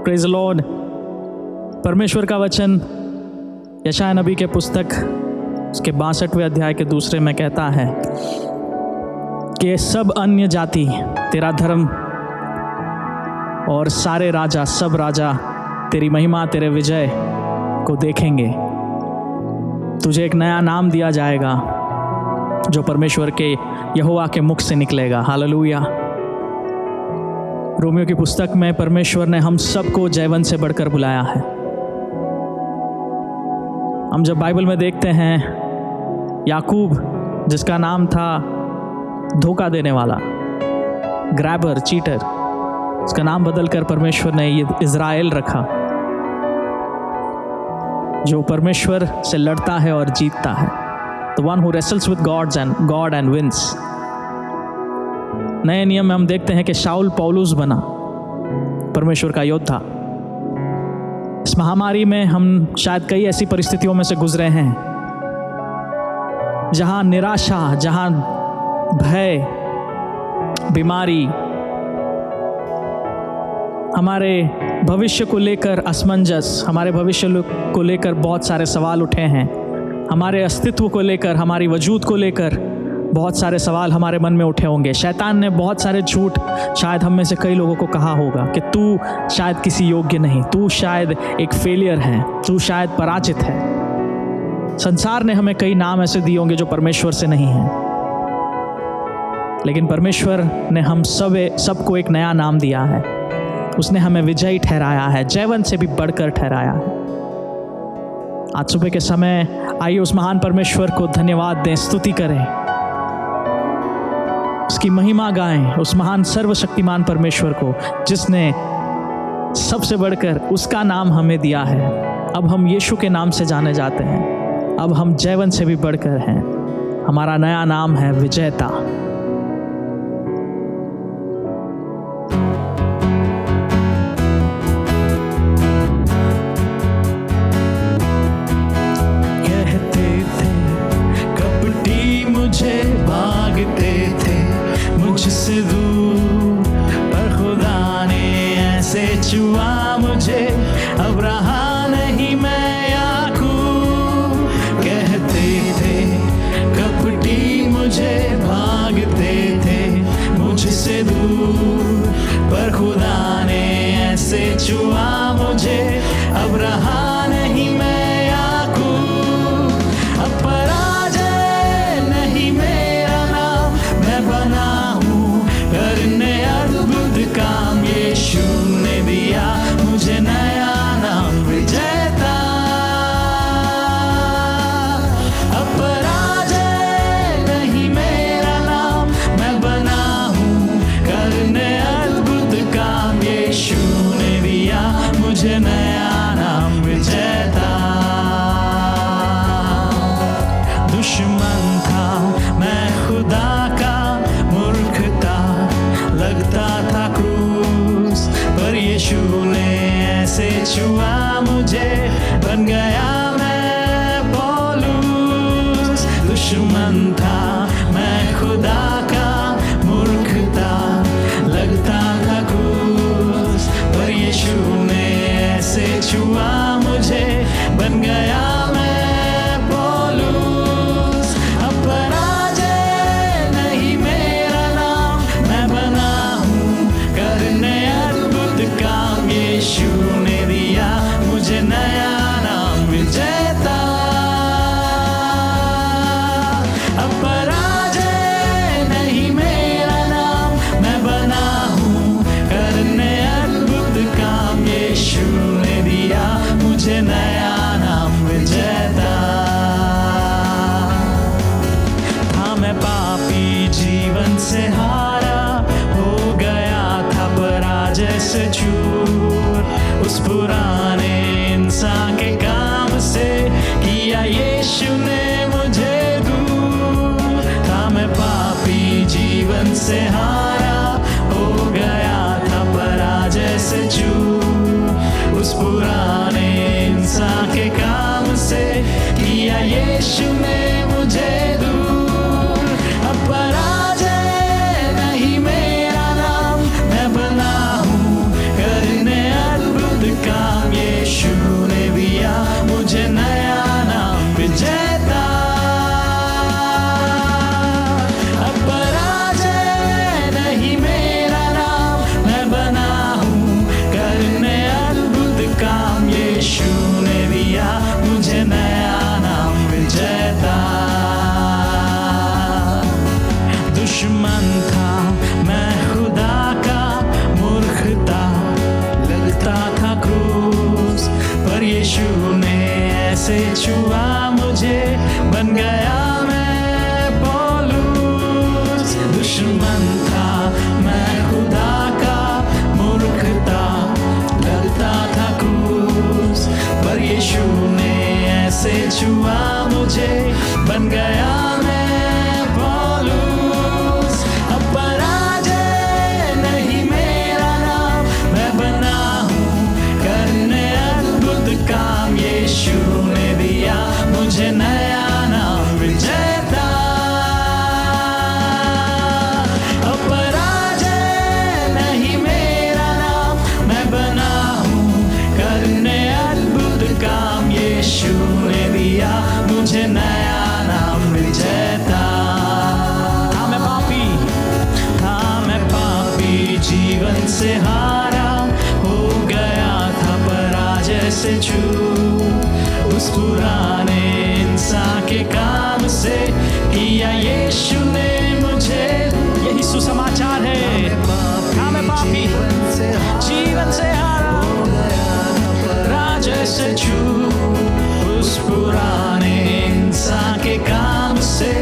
Praise the Lord. परमेश्वर का वचन यशायाह नबी के पुस्तक उसके 62वें अध्याय के 2 में कहता है कि सब अन्य जाति तेरा धर्म और सारे राजा, सब राजा तेरी महिमा, तेरे विजय को देखेंगे। तुझे एक नया नाम दिया जाएगा जो परमेश्वर के यहोवा के मुख से निकलेगा। हालेलुया। रोमियो की पुस्तक में परमेश्वर ने हम सबको जयवंत से बढ़कर बुलाया है। हम जब बाइबल में देखते हैं याकूब, जिसका नाम था धोखा देने वाला, ग्रैबर, चीटर, उसका नाम बदलकर परमेश्वर ने ये इज़राइल रखा, जो परमेश्वर से लड़ता है और जीतता है। The one who wrestles with God and wins। नए नियम में हम देखते हैं कि शाऊल पौलुस बना, परमेश्वर का योद्धा। इस महामारी में हम शायद कई ऐसी परिस्थितियों में से गुजरे हैं जहां निराशा, जहां भय, बीमारी, हमारे भविष्य को लेकर असमंजस, हमारे भविष्य को लेकर बहुत सारे सवाल उठे हैं, हमारे अस्तित्व को लेकर, हमारी वजूद को लेकर बहुत सारे सवाल हमारे मन में उठे होंगे। शैतान ने बहुत सारे झूठ शायद हम में से कई लोगों को कहा होगा कि तू शायद किसी योग्य नहीं, तू शायद एक फेलियर है, तू शायद पराजित है। संसार ने हमें कई नाम ऐसे दिए होंगे जो परमेश्वर से नहीं हैं, लेकिन परमेश्वर ने हम सबको एक नया नाम दिया है। उसने हमें विजयी ठहराया है, जयवंत से भी बढ़कर ठहराया है। आज सुबह के समय आइए उस महान परमेश्वर को धन्यवाद दें, स्तुति करें, उसकी महिमा गाएं, उस महान सर्वशक्तिमान परमेश्वर को जिसने सबसे बढ़कर उसका नाम हमें दिया है। अब हम यीशु के नाम से जाने जाते हैं, अब हम जयवंत से भी बढ़कर हैं। हमारा नया नाम है विजेता। मुझसे दूर पर खुदा ने ऐसे छुआ मुझे, अब रहा नहीं मैं याकूब। कहते थे कपटी मुझे भागते थे मुझसे दूर, पर खुदा ने ऐसे छुआ मुझे, अब रहा नहीं मैं याकूब। अब पराजय नहीं मेरा नाम, मैं बना करने अद्भुत काम। यीशु ने दिया मुझे नया नाम विजेता। अब पराजय नहीं मेरा नाम, मैं बना हूँ करने अद्भुत काम। यीशु ने दिया मुझे नया नाम विजेता। दुश्मन था मैं खुदा का, मूर्खता लगता था क्रूस, पर यीशु ने ऐसे छुआ मुझे, बन गया मैं पौलुस। दुश्मन था मैं खुदा का, मूर्खता लगता था क्रूस, पर यीशु ने ऐसे छुआ मुझे, बन गया मैं पौलुस। अब पराजय नहीं मेरा नाम, मैं बना हूँ करने अद्भुत काम। यीशु ने दिया मुझे नया नाम विजेता। अब पराजय नहीं मेरा नाम, मैं बना हूँ करने अद्भुत काम। यीशु ने दिया मुझे नया नाम विजेता। हाँ मैं पापी जीवन से हारा हो गया था, पराजय से चूर, उस पुराने इंसान के काम से किया यीशु ने मुझे दूर। था मैं पापी जीवन से हारा हो गया था, पराजय से चूर, उस पुराने इंसान के काम से किया यीशु ने मुझे दूर। अब पराजय नहीं मेरा नाम, मैं बना हूँ करने अद्भुत जीवन से हारा, हो गया था पराजय से चूर। उस पुराने इंसान के काम से किया यीशु ने मुझे। यही सुसमाचार है। हाँ मैं पापी जीवन से हारा, पराजय से चूर। उस पुराने इंसान के काम से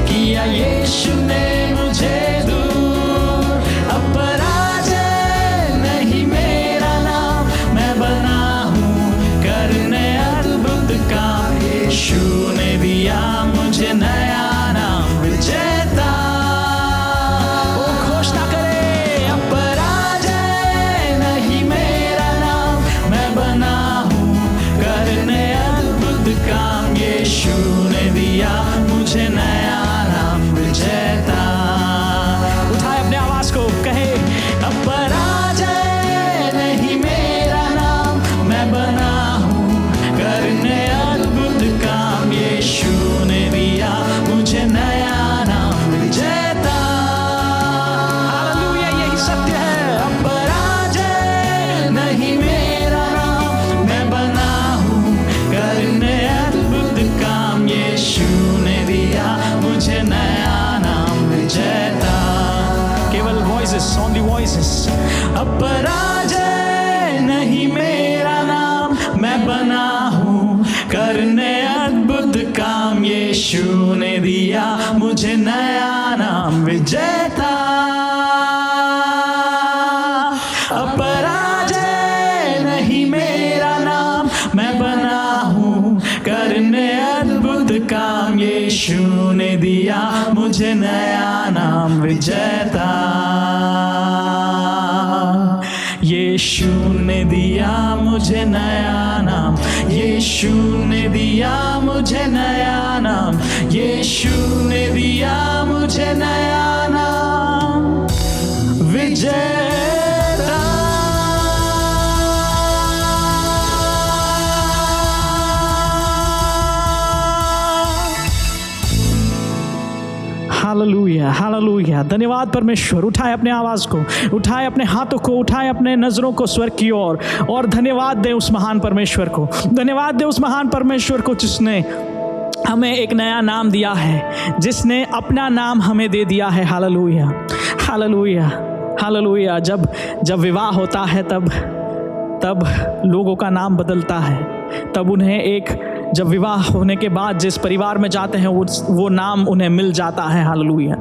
किया यीशु ने मुझे दूर। अब पराजय नहीं मेरा नाम, मैं बना हूँ करने अद्भुत काम। यीशु ने दिया मुझे नया नाम, विजेता। वो घोषणा करे। अब पराजय नहीं मेरा नाम, मैं बना हूँ करने अद्भुत काम। यीशु ने दिया मुझे नया नाम, विजेता। उठाए अपने आवाज को, कहे अब पराजय नहीं मेरा नाम, मैं बना हूँ करने अद्भुत काम। यीशु ने दिया मुझे नया नाम, विजेता। हालेलुया, यही सत्य है। अब पराजय नहीं मेरा नाम, मैं बना हूँ करने अद्भुत काम। यीशु ने दिया मुझे नया नाम, विजेता। केवल वॉइसेस, ओनली वॉइसेस। अब पराजय नहीं मेरा नाम, मैं बना हूँ करने अद्भुत काम। यीशु ने दिया मुझे नया नाम, विजेता। अब पराजय नहीं मेरा नाम, मैं बना हूँ करने अद्भुत काम। यीशु ने दिया मुझे नया नाम, विजेता। यीशु ने दिया मुझे नया नाम, यीशु ने दिया मुझे नया नाम, यीशु ने दिया मुझे नया नाम, विजेता। Hallelujah, hallelujah. धन्यवाद परमेश्वर। उठाए अपने आवाज को, उठाए अपने हाथों को, उठाए अपने नजरों को स्वर्ग की ओर और धन्यवाद दे उस महान परमेश्वर को। धन्यवाद दे उस महान परमेश्वर को जिसने हमें एक नया नाम दिया है, जिसने अपना नाम हमें दे दिया है। Hallelujah, hallelujah, hallelujah. जब विवाह होता है तब लोगों का नाम बदलता है। तब उन्हें जब विवाह होने के बाद जिस परिवार में जाते हैं वो नाम उन्हें मिल जाता है। हालेलुया।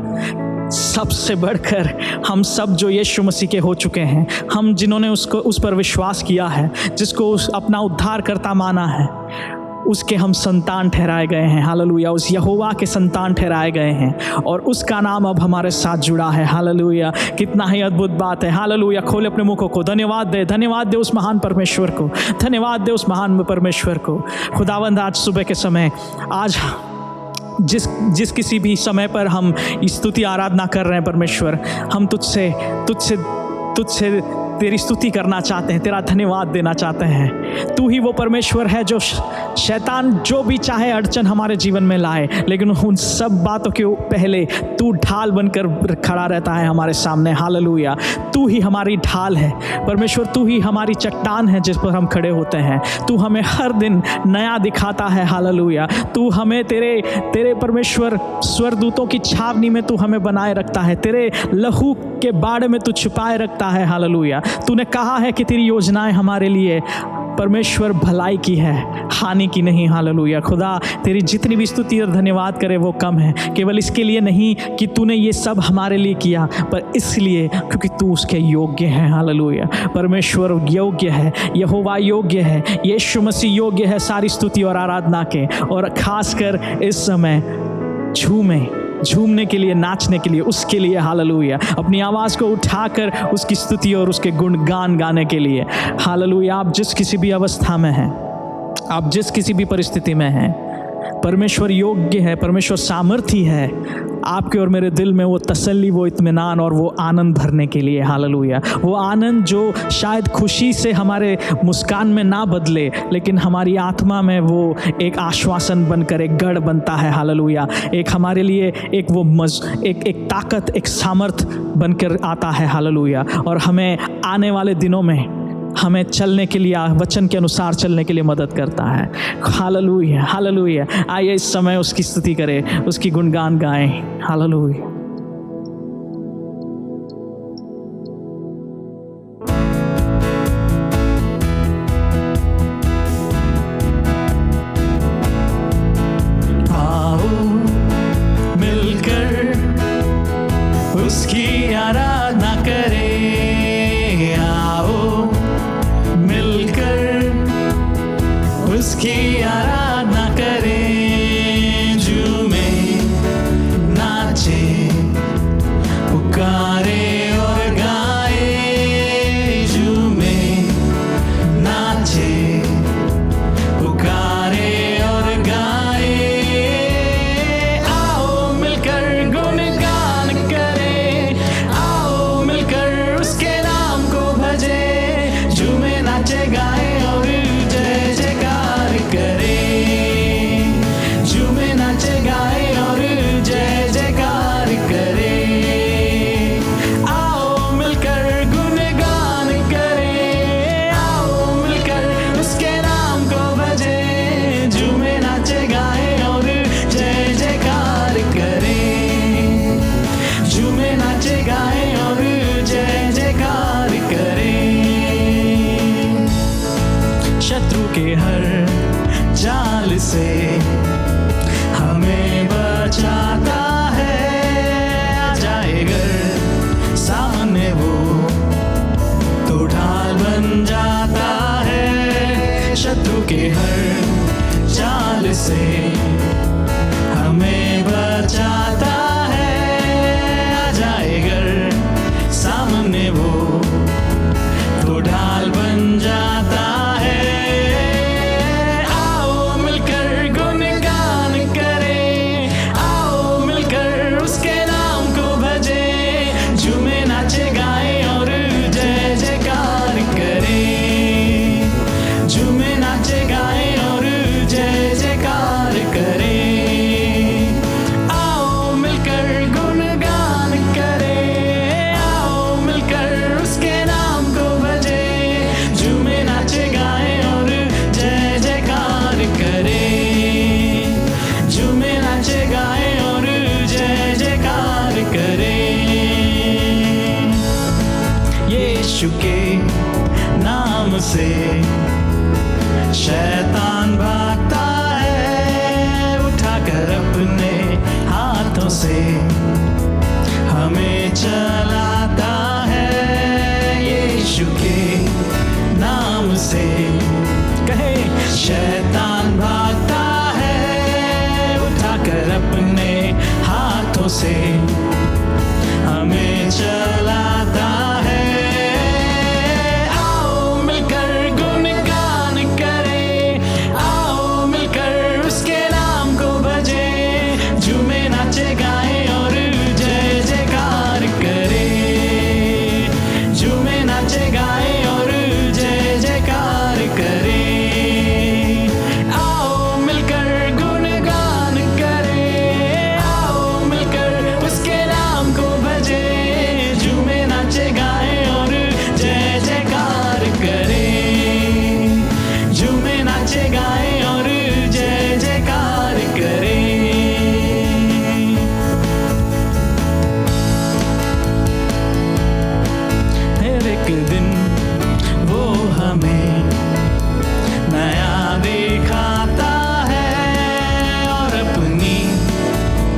सबसे बढ़कर हम सब जो यीशु मसीह के हो चुके हैं, हम जिन्होंने उस पर विश्वास किया है, जिसको अपना उद्धारकर्ता माना है, उसके हम संतान ठहराए गए हैं। हालेलुया। उस यहोवा के संतान ठहराए गए हैं और उसका नाम अब हमारे साथ जुड़ा है। हालेलुया। कितना ही अद्भुत बात है। हालेलुया। खोले अपने मुखों को, धन्यवाद दे, धन्यवाद दे उस महान परमेश्वर को, धन्यवाद दे उस महान परमेश्वर को। खुदावंद आज सुबह के समय, आज जिस किसी भी समय पर हम स्तुति आराधना कर रहे हैं परमेश्वर, हम तुझसे तेरी स्तुति करना चाहते हैं, तेरा धन्यवाद देना चाहते हैं। तू ही वो परमेश्वर है जो शैतान जो भी चाहे अड़चन हमारे जीवन में लाए, लेकिन उन सब बातों के पहले तू ढाल बनकर खड़ा रहता है हमारे सामने। हालेलुया। तू ही हमारी ढाल है परमेश्वर, तू ही हमारी चट्टान है जिस पर हम खड़े होते हैं। तू हमें हर दिन नया दिखाता है। हालेलुया। तू हमें तेरे परमेश्वर स्वर्गदूतों की छावनी में तू हमें बनाए रखता है, तेरे लहू के बाड़े में तू छुपाए रखता है। हालेलुया। तूने कहा है कि तेरी योजनाएं हमारे लिए परमेश्वर भलाई की है, हानि की नहीं। हालेलुया। खुदा तेरी जितनी भी स्तुति और धन्यवाद करे वो कम है, केवल इसके लिए नहीं कि तूने ये सब हमारे लिए किया, पर इसलिए क्योंकि तू उसके योग्य है। हालेलुया। परमेश्वर योग्य है, यहोवा योग्य है, यीशु मसीह योग्य है सारी स्तुति और आराधना के। और खासकर इस समय झूमने के लिए, नाचने के लिए, उसके लिए। हालेलुया। अपनी आवाज़ को उठाकर उसकी स्तुति और उसके गुणगान गाने के लिए। हालेलुया। आप जिस किसी भी अवस्था में हैं, आप जिस किसी भी परिस्थिति में हैं, परमेश्वर योग्य है, परमेश्वर सामर्थी है आपके और मेरे दिल में वो तसल्ली, वो इत्मीनान और वो आनंद भरने के लिए। हालेलुया। वो आनंद जो शायद खुशी से हमारे मुस्कान में ना बदले, लेकिन हमारी आत्मा में वो एक आश्वासन बनकर एक गढ़ बनता है। हालेलुया। एक हमारे लिए एक वो एक ताकत, एक सामर्थ बनकर आता है। हालेलुया। और हमें आने वाले दिनों में हमें चलने के लिए, वचन के अनुसार चलने के लिए मदद करता है। Hallelujah, hallelujah. आइए इस समय उसकी स्तुति करें, उसकी गुणगान गाएं। हालेलुया। आओ मिलकर उसकी आराधना करें, उसकी आराधना करें, झूमे नाचे पुकारे और गाए, झूमे नाचे पुकारे और गाए। आओ मिलकर गुणगान करें, आओ मिलकर उसके नाम को भजे, झूमे नाचे गाए और जय जयकार करें, झूमे नाचे गाए और जय जयकार करें। आओ मिलकर गुणगान करें, आओ मिलकर उसके नाम को भजे, झूमे नाचे गाए और जय जयकार करें, झूमे नाचे गाए और जय जयकार करें। शत्रु के हर जाल से हमें बचाता है, आ जाएगा सामने वो तो ढाल बन जाता है। शत्रु के हर जाल से हमें बचाता है, आ जाएगा सामने वो तो ढाल बन जाता है। यीशु के नाम से शैतान भागता है, उठाकर अपने हाथों से हमें चलाता है। यीशु के नाम से कहे शैतान भागता है, उठाकर अपने हाथों से हमें चलाता है। आओ मिलकर गुणगान करें, आओ मिलकर उसके नाम को भजे, झूमे नाचे गाएं और जय जयकार करें, झूमे नाचे गाएं और जय जयकार करें। आओ मिलकर गुणगान करें, आओ मिलकर उसके नाम को भजे, झूमे नाचे गाएं और जय जयकार करें, झूमे नाचे गाएं और जय जयकार करें। हर एक दिन वो हमें नया दिखाता है और अपनी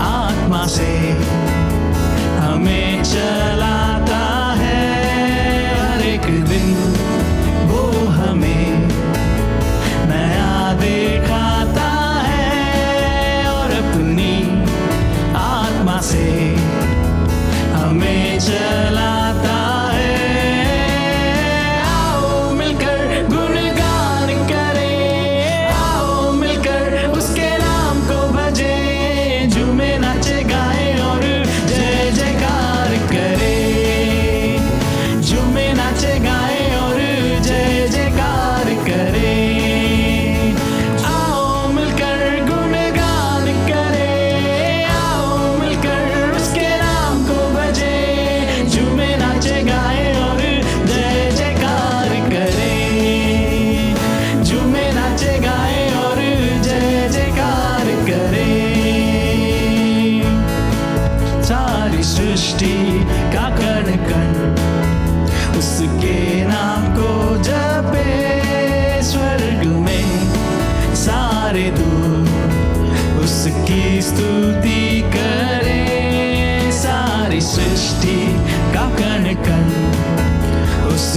आत्मा से हमें चलाता है। हर एक दिन वो हमें नया दिखाता है और अपनी आत्मा से हमें चलाता है। आओ मिलकर गुणगान करें, आओ मिलकर उसके नाम को भजे, झूमे नाचे गाएं और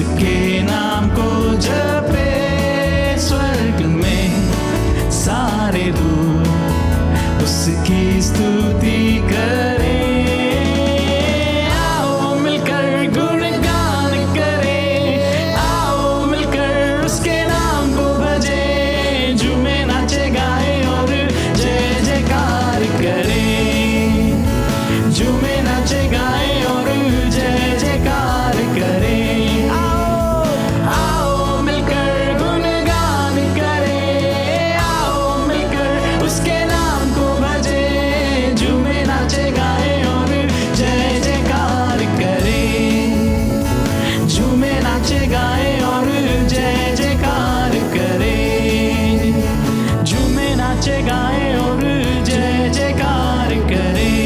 उसके नाम को जपे स्वर्ग में सारे दूत उसकी स्तुति करें। आओ मिलकर गुणगान करें, आओ मिलकर उसके नाम को भजें, झूमे नाचे गाए और जय जयकार करें, झूमे नाचे गाए और जय जयकार करें। आओ आओ मिलकर गुणगान करें, आओ मिलकर उसके नाम को भजें, झूमे नाचे गाए और जय जयकार करें, झूमे नाचे गाए और जय जयकार करें, झूमे नाचे गाए और जय जयकार करें,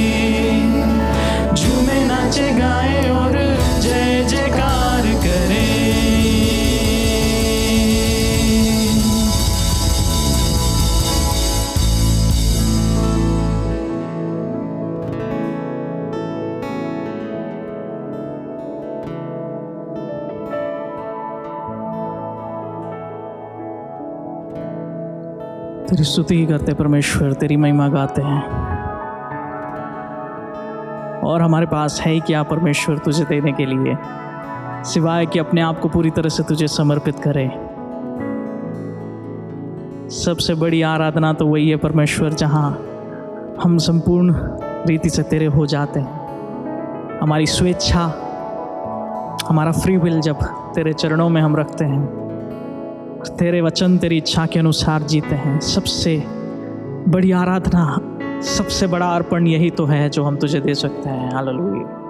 झूमे नाचे गाए और जय जयकार करें। तेरी स्तुति करते परमेश्वर, तेरी महिमा गाते हैं। और हमारे पास है ही क्या परमेश्वर तुझे देने के लिए, सिवाय कि अपने आप को पूरी तरह से तुझे समर्पित करें। सबसे बड़ी आराधना तो वही है परमेश्वर, जहाँ हम संपूर्ण रीति से तेरे हो जाते हैं। हमारी स्वेच्छा, हमारा फ्री विल जब तेरे चरणों में हम रखते हैं, तेरे वचन तेरी इच्छा के अनुसार जीते हैं। सबसे बड़ी आराधना, सबसे बड़ा अर्पण यही तो है जो हम तुझे दे सकते हैं। हालेलुया।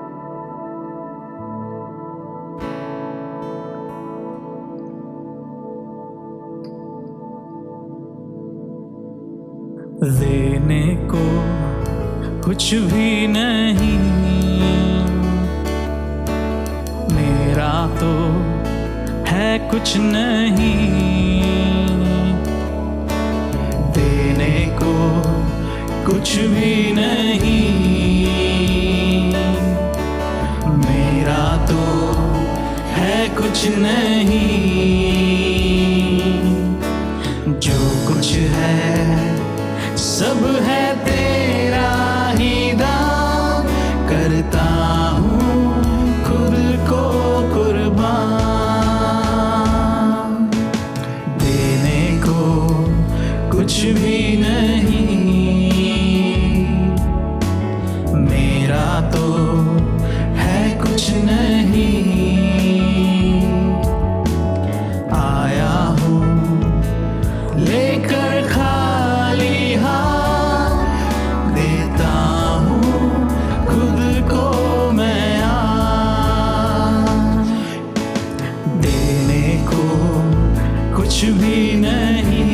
देने को कुछ भी नहीं मेरा तो है कुछ नहीं, देने को कुछ भी नहीं मेरा तो है कुछ नहीं, जो कुछ है सब है तेरा ही दान, करता हूँ खुद को कुर्बान, देने को कुछ भी नहीं मेरा तो है कुछ नहीं, आया हूँ लेकर खाली हाथ, देता हूँ खुद को मैं आज, देने को कुछ भी नहीं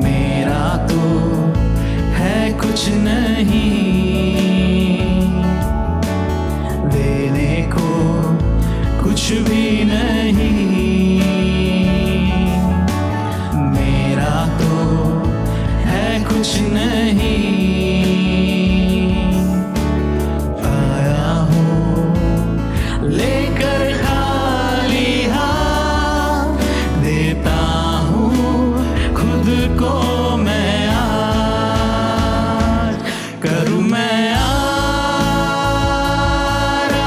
मेरा तो है कुछ नहीं, देने को कुछ भी नहीं मेरा तो है कुछ नहीं, आया हूँ लेकर खाली हाथ, देता हूँ खुद को मैं आज, करूँ मैं आराधना,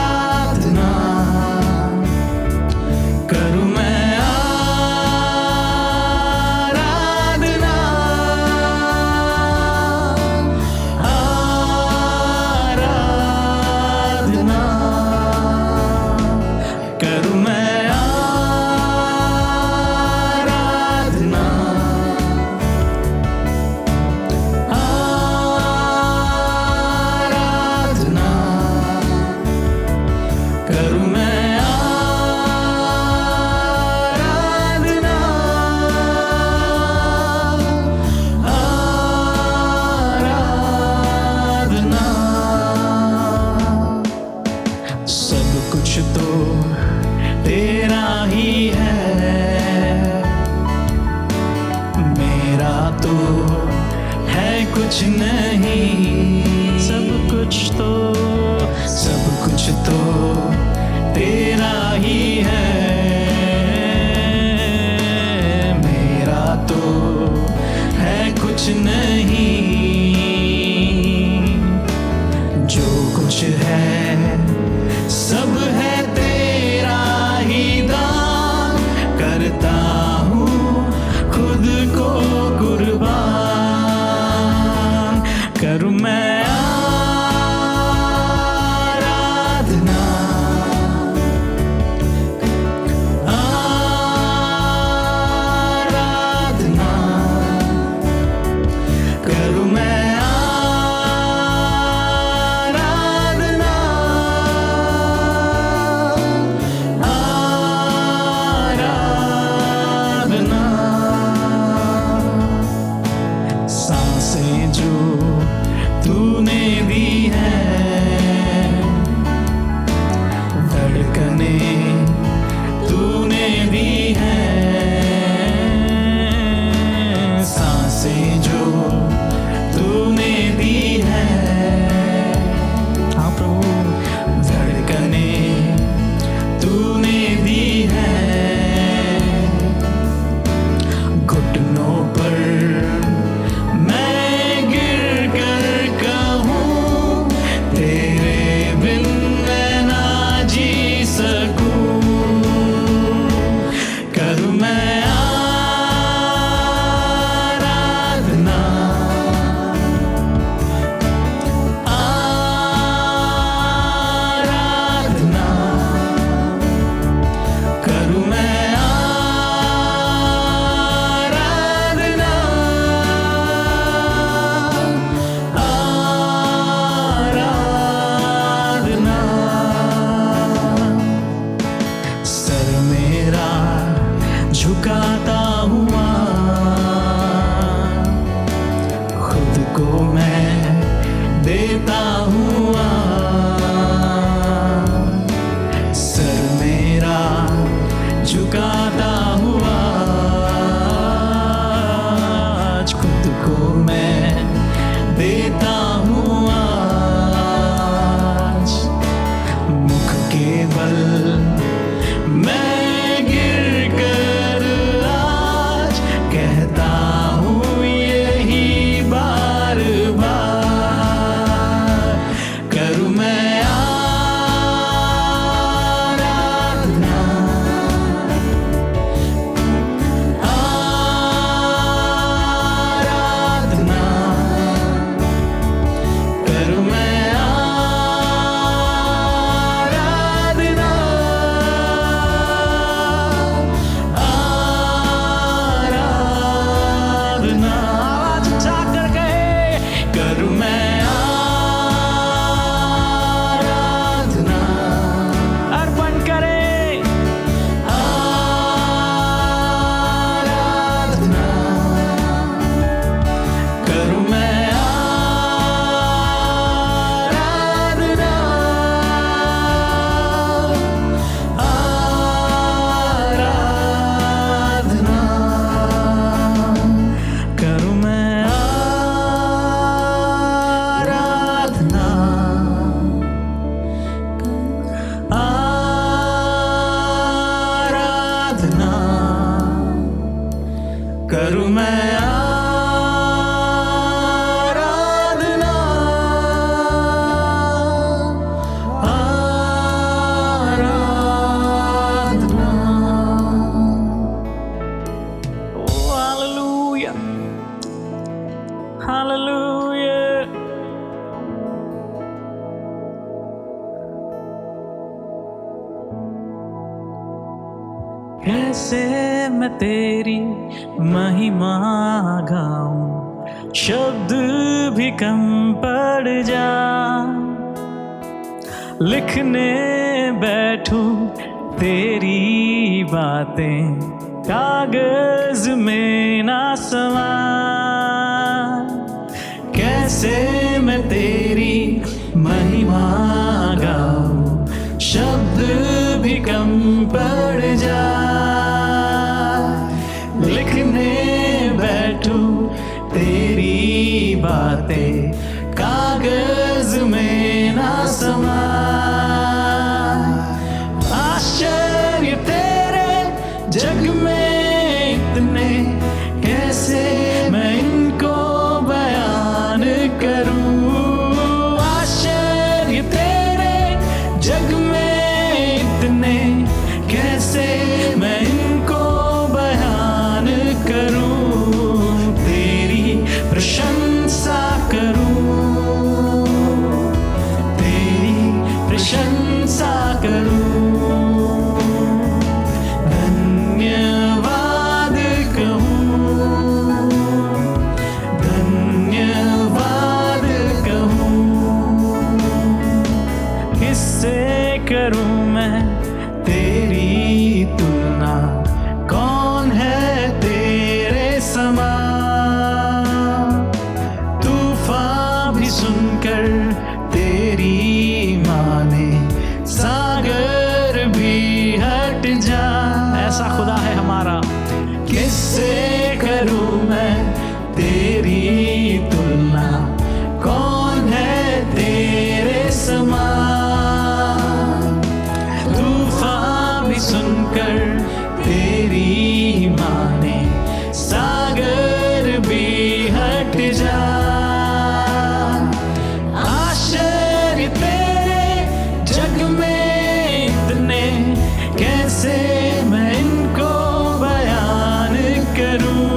आराधना, करूँ मैं आराधना, आराधना, करूँ मैं आराधना, आराधना, करूँ मैं आराधना, आराधना, सब कुछ तो तेरा ही है, मेरा तो कुछ नहीं, सब कुछ तो तेरा ही है, मेरा तो है कुछ नहीं। जो कुछ है सब है तेरा ही दान, करता हूँ खुद को कुर्बान। करूँ मैं आराधना, आराधना, करूँ मैं आराधना, आराधना। सांसें जो तूने दी है, धड़कने तूने दी है, सांसें जो तूने दी है, हाँ प्रभु, धड़कने तूने दी है। घुटनों पर मैं गिर कर कहूँ, तेरे बिन मैं ना जी सकूँ। करूँ मैं आराधना, आराधना, करूँ मैं आराधना, आराधना। सर मेरा झुकाता हुआ, खुद को मैं देता हुआ, सर मेरा झुकाता हुआ, आज खुद को मैं देता हुआ। आज मुख के बल मैं गिर कर आज कहता हूँ यही बार बार। करूँ मैं आराधना, आराधना, करूँ मैं आराधना, आराधना। आवाज उठा कर कहे, करूँ मैं आराधना, अर्पण करे, आराधना, करूँ मैं आराधना, आराधना, करूँ मैं आराधना, आराधना, करूँ मैं आराधना, आराधना। Oh, hallelujah, hallelujah। कैसे मैं तेरी महिमा गाऊं, शब्द भी कम पड़ जा। लिखने बैठूं तेरी बातें, कागज में ना समा। कैसे मैं तेरी महिमा गाऊं, शब्द भी कम पड़ जा। लिखने बैठूं तेरी बातें कागज में ना समा। आश्चर्य तेरे जग में इतने, कैसे मैं इनको बयान करूं। आश्चर्य तेरे जग में इतने, कैसे मैं इनको बयान करूं। तेरी प्रशंसा करूं, तेरी प्रशंसा करूं। धन्यवाद कहूं, धन्यवाद कहूं। किससे करूं मैं तेरी तुलना, कौन है तेरे समान। तूफान भी सुनकर तेरी माने, सागर भी हट जा। ऐसा खुदा है हमारा। किससे करूं मैं तेरी तुलना, कौन है तेरे समान। तूफान भी सुनकर तेरी माने, सागर भी हट जा। आश्चर्य तेरे जग में इतने, कैसे मैं इनको बयान करूं।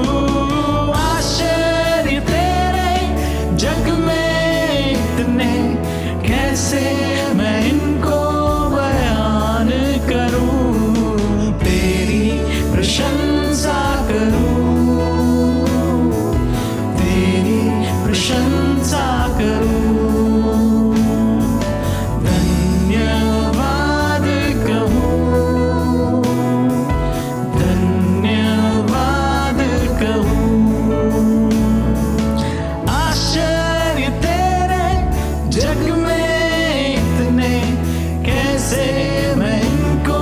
आश्चर्य तेरे जग में इतने, कैसे मैं इनको बयान करूं। तेरी प्रशंसा करूं, तेरी प्रशंसा करूं। धन्यवाद कहूं, धन्यवाद कहूं। आश्चर्य तेरे जग में इतने, कैसे मैं इनको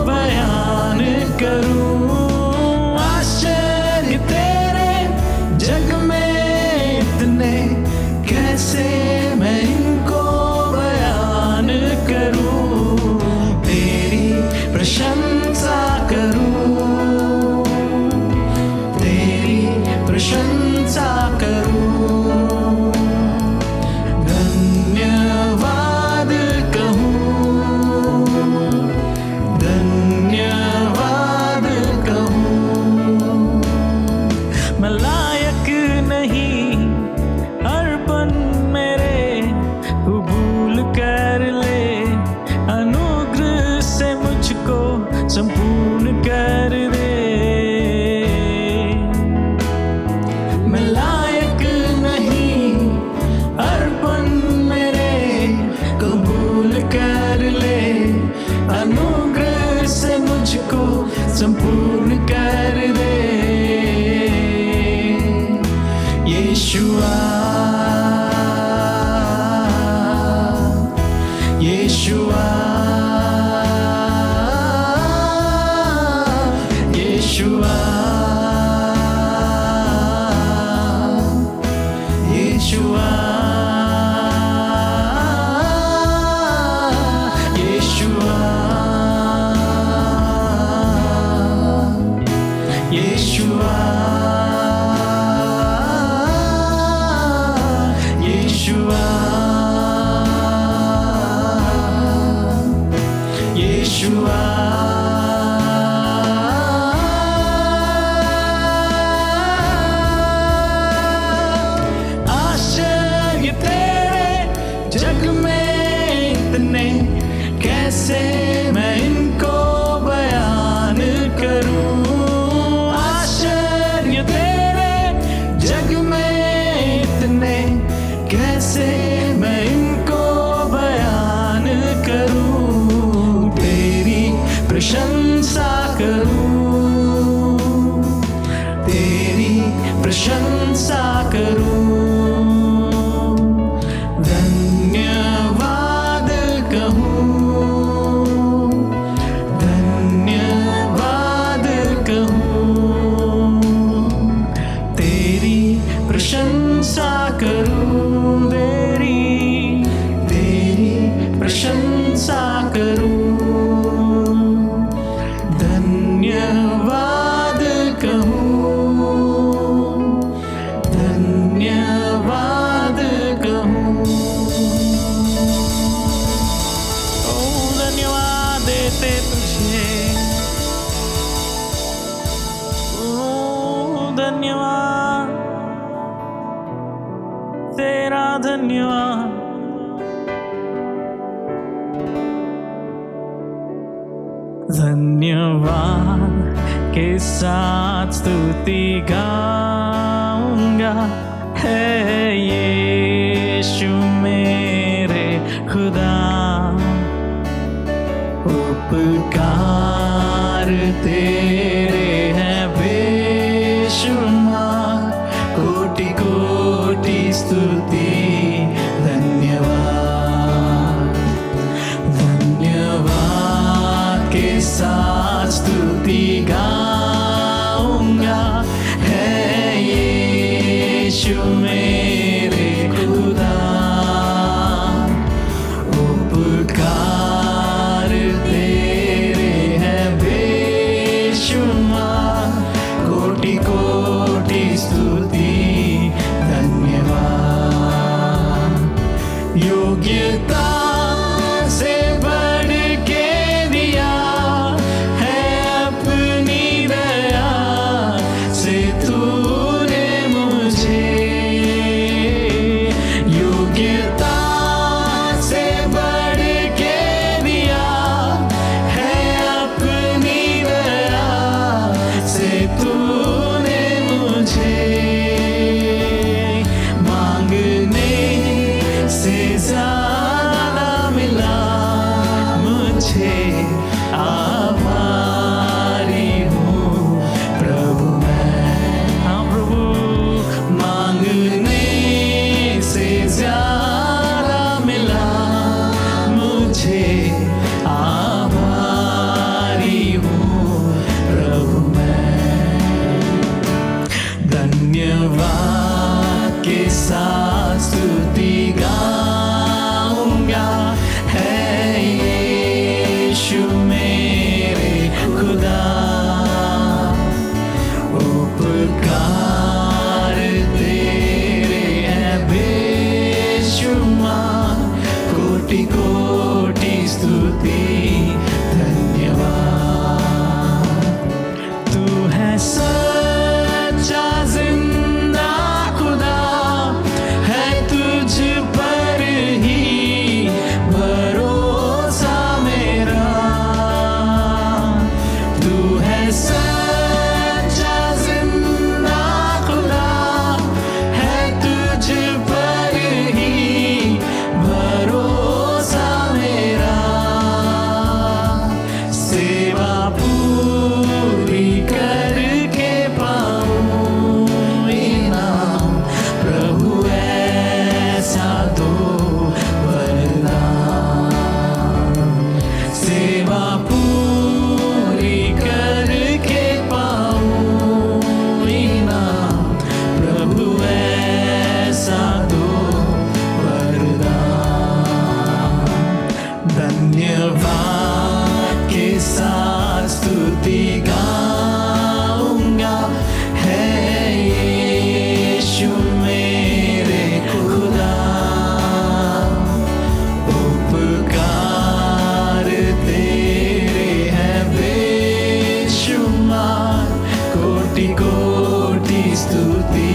बयान करूं। आश्चर्य तेरे जग में इतने, कैसे मैं इनको बयान करूं। तेरी प्रशंसा करूं, तेरी प्रशंसा करूं। धन्यवाद कहूं, धन्यवाद कहूं। मैं लायक नहीं अर्पण मेरे, कबूल कर ले। अनुग्रह से मुझको संपूर्ण कर दे। मैं लायक नहीं अर्पण मेरे, कबूल कर ले। अनुग्रह से मुझको संपूर्ण कर दे। यीशुआ, यीशुआ, यीशुआ, यीशुआ, यीशुआ, यीशुआ, यीशुआ, यीशुआ। आश्चर्य तेरे जग में इतने, कैसे मैं इनको बयान करूं। आश्चर्य तेरे जग में इतने, कैसे मैं इनको बयान करूं। तेरी प्रशंसा करूं, तेरी प्रशंसा करूं। धन्यवाद कहूं, धन्यवाद कहूं। तेरी प्रशंसा करूं, तेरी प्रशंसा करूं, धन्यवाद कहूं, धन्यवाद कहूं। ओ धन्यवाद देते तुझे, ओ धन्यवाद, तेरा धन्यवाद। धन्यवाद के साथ स्तुति गाऊंगा, है यीशु मेरे खुदा। उपकार तेरे हैं बेशुमार, कोटि कोटि स्तुति धन्यवाद। धन्यवाद के साथ स्तुति गाऊंगा, है यीशु मेरे खुदा। उपकार तेरे हैं बेशुमार, कोटि कोटि स्तुति धन्यवाद। योग्यता से बढ़ के दिया है अपनी दया से तूने मुझे। योग्यता से बढ़ के दिया है अपनी दया से तूने मुझे। मांगने से ज्यादा मिला मुझे, आभारी हूँ प्रभु मैं। हाँ प्रभु, मांगने से ज्यादा मिला मुझे, आभारी हूँ प्रभु मैं। धन्यवाद के साथ स्तुति गाऊंगा, है यीशु मेरे खुदा। उपकार तेरे हैं बेशुमार, कोटि कोटि स्तुति धन्यवाद। तू है सच्चा जिंदा खुदा, है तुझ पर ही भरोसा मेरा। तू है सच्चा जिंदा खुदा, है तुझ पर ही भरोसा मेरा। सेवा पूरी करके पाऊं इनाम, प्रभु ऐसा दो वरदान। सेवा पूरी करके पाऊं इनाम, प्रभु ऐसा दो वरदान। धन्यवाद के साथ स्तुति गाऊंगा, है यीशु मेरे खुदा। उपकार तेरे हैं बेशुमार, कोटि कोटि स्तुति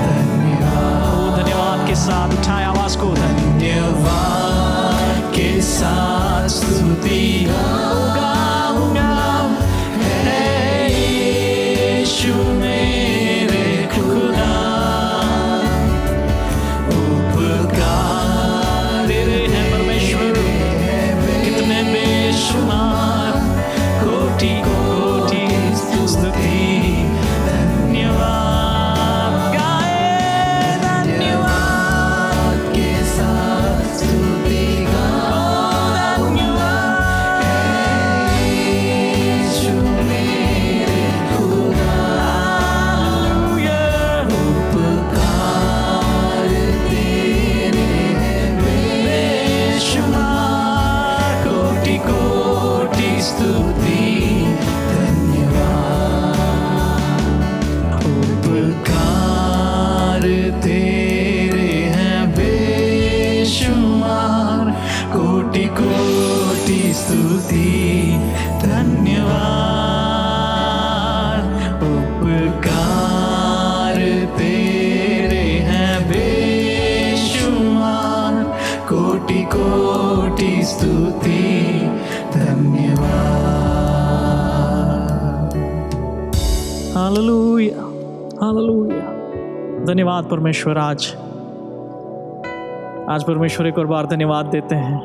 धन्यवाद। धन्यवाद के साथ उठाए आवाज को, धन्यवाद के साथ स्तुति गाऊंगा, है यीशु मेरे खुदा। उपकार तेरे हैं परमेश्वर, कितने बेशुमार, कोटि कोटि स्तुति धन्यवाद। गाए धन्यवाद के साथ स्तुति गाऊंगा, है स्तुति धन्यवाद। Hallelujah, hallelujah. धन्यवाद परमेश्वर। आज परमेश्वर एक और बार धन्यवाद देते हैं।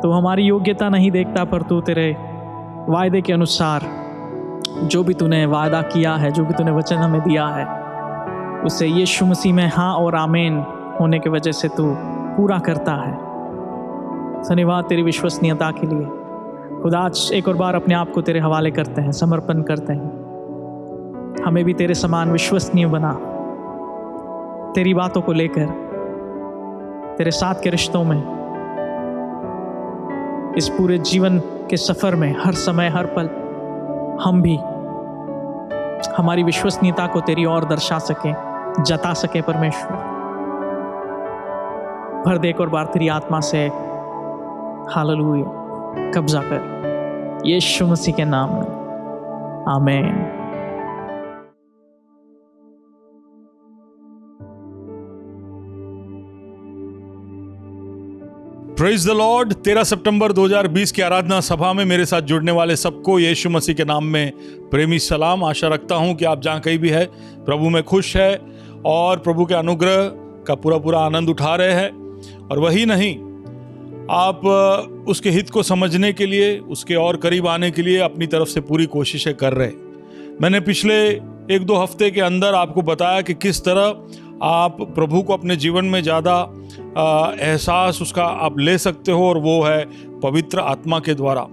तो हमारी योग्यता नहीं देखता, पर तू तेरे वायदे के अनुसार जो भी तूने वादा किया है, जो भी तूने वचन हमें दिया है, उसे यीशु मसीह में हाँ और आमीन होने की वजह से तू पूरा करता है। धन्यवाद तेरी विश्वसनीयता के लिए। खुदा आज एक और बार अपने आप को तेरे हवाले करते हैं, समर्पण करते हैं। हमें भी तेरे समान विश्वसनीय बना, तेरी बातों को लेकर, तेरे साथ के रिश्तों में, इस पूरे जीवन के सफर में, हर समय हर पल हम भी हमारी विश्वसनीयता को तेरी ओर दर्शा सके, जता सके। परमेश्वर भर दे एक और बार तेरी आत्मा से। हालेलुया। कब्जा कर यीशु मसीह के नाम में, आमीन। Praise the Lord. 13 सितंबर 2020 की आराधना सभा में मेरे साथ जुड़ने वाले सबको यीशु मसीह के नाम में प्रेमी सलाम। आशा रखता हूं कि आप जहां कहीं भी है प्रभु में खुश है और प्रभु के अनुग्रह का पूरा आनंद उठा रहे हैं। और वही नहीं, आप उसके हित को समझने के लिए, उसके और करीब आने के लिए अपनी तरफ से पूरी कोशिशें कर रहे हैं। मैंने पिछले 1-2 हफ्ते के अंदर आपको बताया कि किस तरह आप प्रभु को अपने जीवन में ज़्यादा एहसास उसका आप ले सकते हो, और वो है पवित्र आत्मा के द्वारा।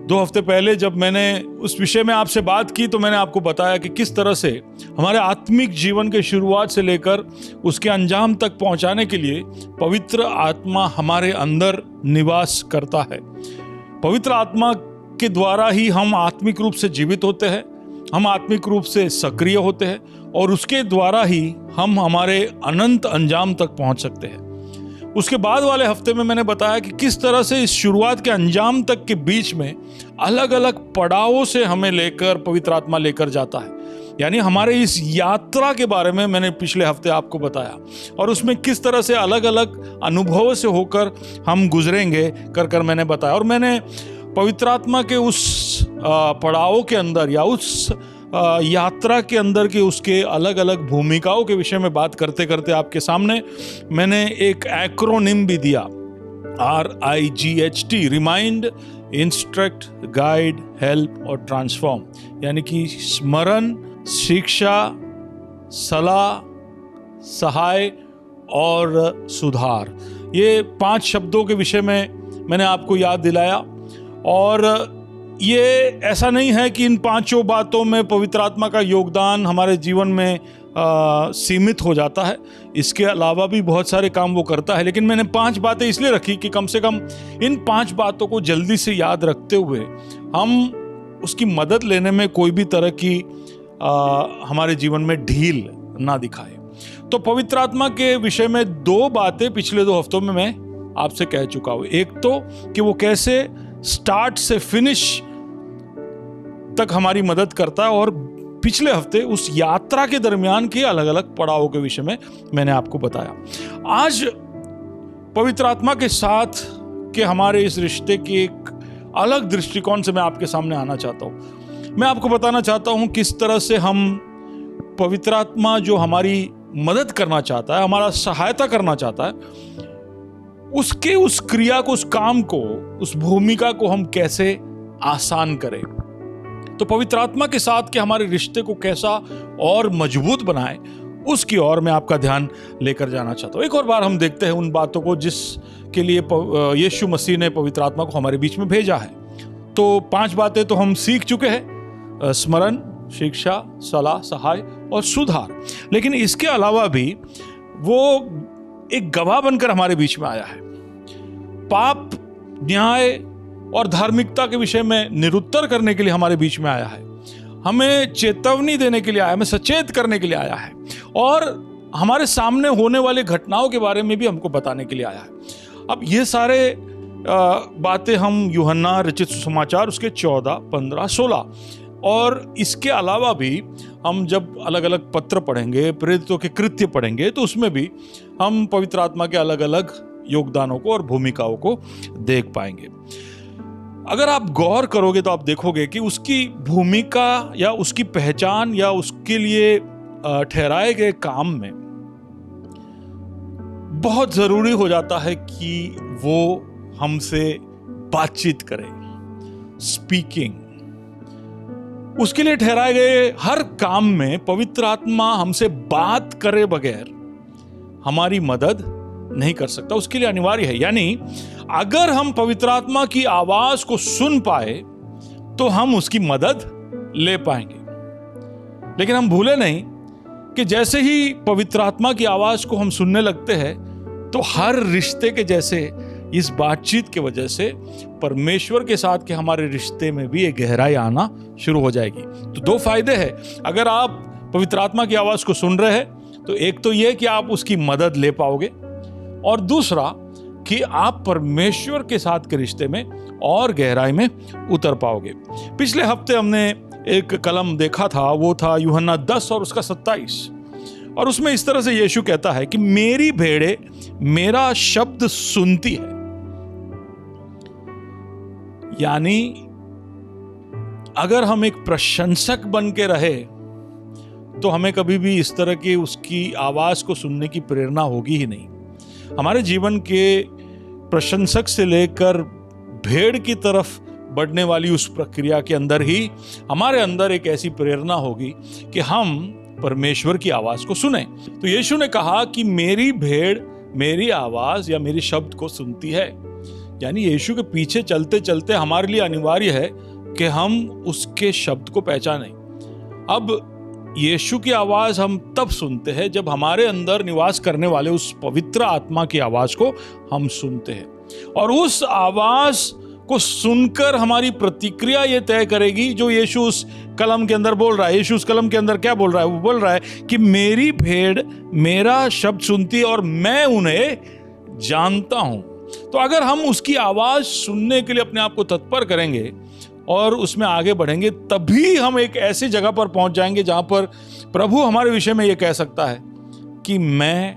2 हफ्ते पहले जब मैंने उस विषय में आपसे बात की तो मैंने आपको बताया कि किस तरह से हमारे आत्मिक जीवन के शुरुआत से लेकर उसके अंजाम तक पहुंचाने के लिए पवित्र आत्मा हमारे अंदर निवास करता है। पवित्र आत्मा के द्वारा ही हम आत्मिक रूप से जीवित होते हैं, हम आत्मिक रूप से सक्रिय होते हैं, और उसके द्वारा ही हम हमारे अनंत अंजाम तक पहुंच सकते हैं। उसके बाद वाले हफ्ते में मैंने बताया कि किस तरह से इस शुरुआत के अंजाम तक के बीच में अलग अलग पड़ावों से हमें लेकर पवित्र आत्मा लेकर जाता है। यानी हमारे इस यात्रा के बारे में मैंने पिछले हफ्ते आपको बताया, और उसमें किस तरह से अलग अलग अनुभवों से होकर हम गुजरेंगे कर मैंने बताया। और मैंने पवित्र आत्मा के उस पड़ावों के अंदर या उस यात्रा के अंदर की उसके अलग अलग भूमिकाओं के विषय में बात करते करते आपके सामने मैंने एक एक्रोनिम भी दिया, RIGHT, remind, instruct, guide, help और ट्रांसफॉर्म। यानी कि स्मरण, शिक्षा, सलाह, सहाय और सुधार। ये 5 शब्दों के विषय में मैंने आपको याद दिलाया। और ये ऐसा नहीं है कि इन 5 बातों में पवित्र आत्मा का योगदान हमारे जीवन में सीमित हो जाता है। इसके अलावा भी बहुत सारे काम वो करता है, लेकिन मैंने 5 बातें इसलिए रखी कि कम से कम इन 5 बातों को जल्दी से याद रखते हुए हम उसकी मदद लेने में कोई भी तरह की हमारे जीवन में ढील ना दिखाए। तो पवित्र आत्मा के विषय में 2 बातें पिछले 2 हफ्तों में मैं आपसे कह चुका हूँ। एक तो कि वो कैसे स्टार्ट से फिनिश तक हमारी मदद करता है, और पिछले हफ्ते उस यात्रा के दरमियान के अलग अलग पड़ावों के विषय में मैंने आपको बताया। आज पवित्र आत्मा के साथ के हमारे इस रिश्ते के एक अलग दृष्टिकोण से मैं आपके सामने आना चाहता हूं। मैं आपको बताना चाहता हूं किस तरह से हम पवित्र आत्मा जो हमारी मदद करना चाहता है, हमारा सहायता करना चाहता है, उसके उस क्रिया को, उस काम को, उस भूमिका को हम कैसे आसान करें। तो पवित्र आत्मा के साथ के हमारे रिश्ते को कैसा और मजबूत बनाए, उसकी ओर मैं आपका ध्यान लेकर जाना चाहता हूं। एक और बार हम देखते हैं उन बातों को जिसके लिए यीशु मसीह ने पवित्र आत्मा को हमारे बीच में भेजा है। तो 5 बातें तो हम सीख चुके हैं, स्मरण, शिक्षा, सलाह, सहाय और सुधार। लेकिन इसके अलावा भी वो एक गवाह बनकर हमारे बीच में आया है। पाप, न्याय और धार्मिकता के विषय में निरुत्तर करने के लिए हमारे बीच में आया है। हमें चेतावनी देने के लिए आया है, हमें सचेत करने के लिए आया है, और हमारे सामने होने वाले घटनाओं के बारे में भी हमको बताने के लिए आया है। अब ये सारे बातें हम यूहन्ना रचित सुसमाचार उसके 14, 15, 16 और इसके अलावा भी हम जब अलग अलग पत्र पढ़ेंगे, प्रेरितों के कृत्य पढ़ेंगे, तो उसमें भी हम पवित्र आत्मा के अलग अलग योगदानों को और भूमिकाओं को देख पाएंगे। अगर आप गौर करोगे तो आप देखोगे कि उसकी भूमिका या उसकी पहचान या उसके लिए ठहराए गए काम में बहुत जरूरी हो जाता है कि वो हमसे बातचीत करे, स्पीकिंग। उसके लिए ठहराए गए हर काम में पवित्र आत्मा हमसे बात करे बगैर हमारी मदद नहीं कर सकता, उसके लिए अनिवार्य है। यानी अगर हम पवित्र आत्मा की आवाज को सुन पाए तो हम उसकी मदद ले पाएंगे। लेकिन हम भूले नहीं कि जैसे ही पवित्र आत्मा की आवाज को हम सुनने लगते हैं तो हर रिश्ते के जैसे इस बातचीत की वजह से परमेश्वर के साथ के हमारे रिश्ते में भी एक गहराई आना शुरू हो जाएगी। तो दो फायदे हैं अगर आप पवित्र आत्मा की आवाज को सुन रहे हैं तो एक तो यह कि आप उसकी मदद ले पाओगे, और दूसरा कि आप परमेश्वर के साथ के रिश्ते में और गहराई में उतर पाओगे। पिछले हफ्ते हमने एक कलम देखा था, वो था यूहन्ना 10 और उसका 27, और उसमें इस तरह से यीशु कहता है कि मेरी भेड़ें मेरा शब्द सुनती है। यानी अगर हम एक प्रशंसक बन के रहे तो हमें कभी भी इस तरह की उसकी आवाज को सुनने की प्रेरणा होगी ही नहीं। हमारे जीवन के प्रशंसक से लेकर भेड़ की तरफ बढ़ने वाली उस प्रक्रिया के अंदर ही हमारे अंदर एक ऐसी प्रेरणा होगी कि हम परमेश्वर की आवाज को सुने। तो यीशु ने कहा कि मेरी भेड़ मेरी आवाज या मेरी शब्द को सुनती है। यानी यीशु के पीछे चलते चलते हमारे लिए अनिवार्य है कि हम उसके शब्द को पहचानें। अब यीशु की आवाज हम तब सुनते हैं जब हमारे अंदर निवास करने वाले उस पवित्र आत्मा की आवाज को हम सुनते हैं, और उस आवाज को सुनकर हमारी प्रतिक्रिया ये तय करेगी जो यीशु उस कलम के अंदर बोल रहा है। यीशु उस कलम के अंदर क्या बोल रहा है? वो बोल रहा है कि मेरी भेड़ मेरा शब्द सुनती है और मैं उन्हें जानता हूं। तो अगर हम उसकी आवाज सुनने के लिए अपने आप को तत्पर करेंगे और उसमें आगे बढ़ेंगे, तभी हम एक ऐसी जगह पर पहुंच जाएंगे जहां पर प्रभु हमारे विषय में यह कह सकता है कि मैं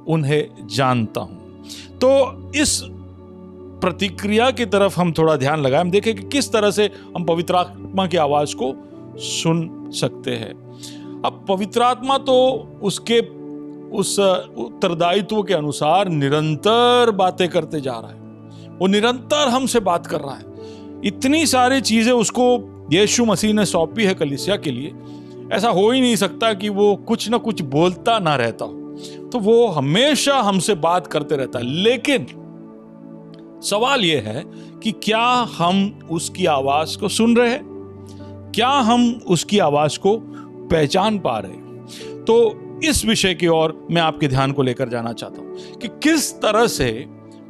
उन्हें जानता हूं। तो इस प्रतिक्रिया की तरफ हम थोड़ा ध्यान लगाएं, हम देखें कि किस तरह से हम पवित्र आत्मा की आवाज को सुन सकते हैं। अब पवित्र आत्मा तो उसके उस उत्तरदायित्व के अनुसार निरंतर बातें करते जा रहा है, वो निरंतर हमसे बात कर रहा है। इतनी सारी चीजें उसको यीशु मसीह ने सौंपी है कलीसिया के लिए, ऐसा हो ही नहीं सकता कि वो कुछ ना कुछ बोलता ना रहता हो। तो वो हमेशा हमसे बात करते रहता है। लेकिन सवाल यह है कि क्या हम उसकी आवाज को सुन रहे हैं? क्या हम उसकी आवाज को पहचान पा रहे हैं? तो इस विषय की ओर मैं आपके ध्यान को लेकर जाना चाहता हूं कि किस तरह से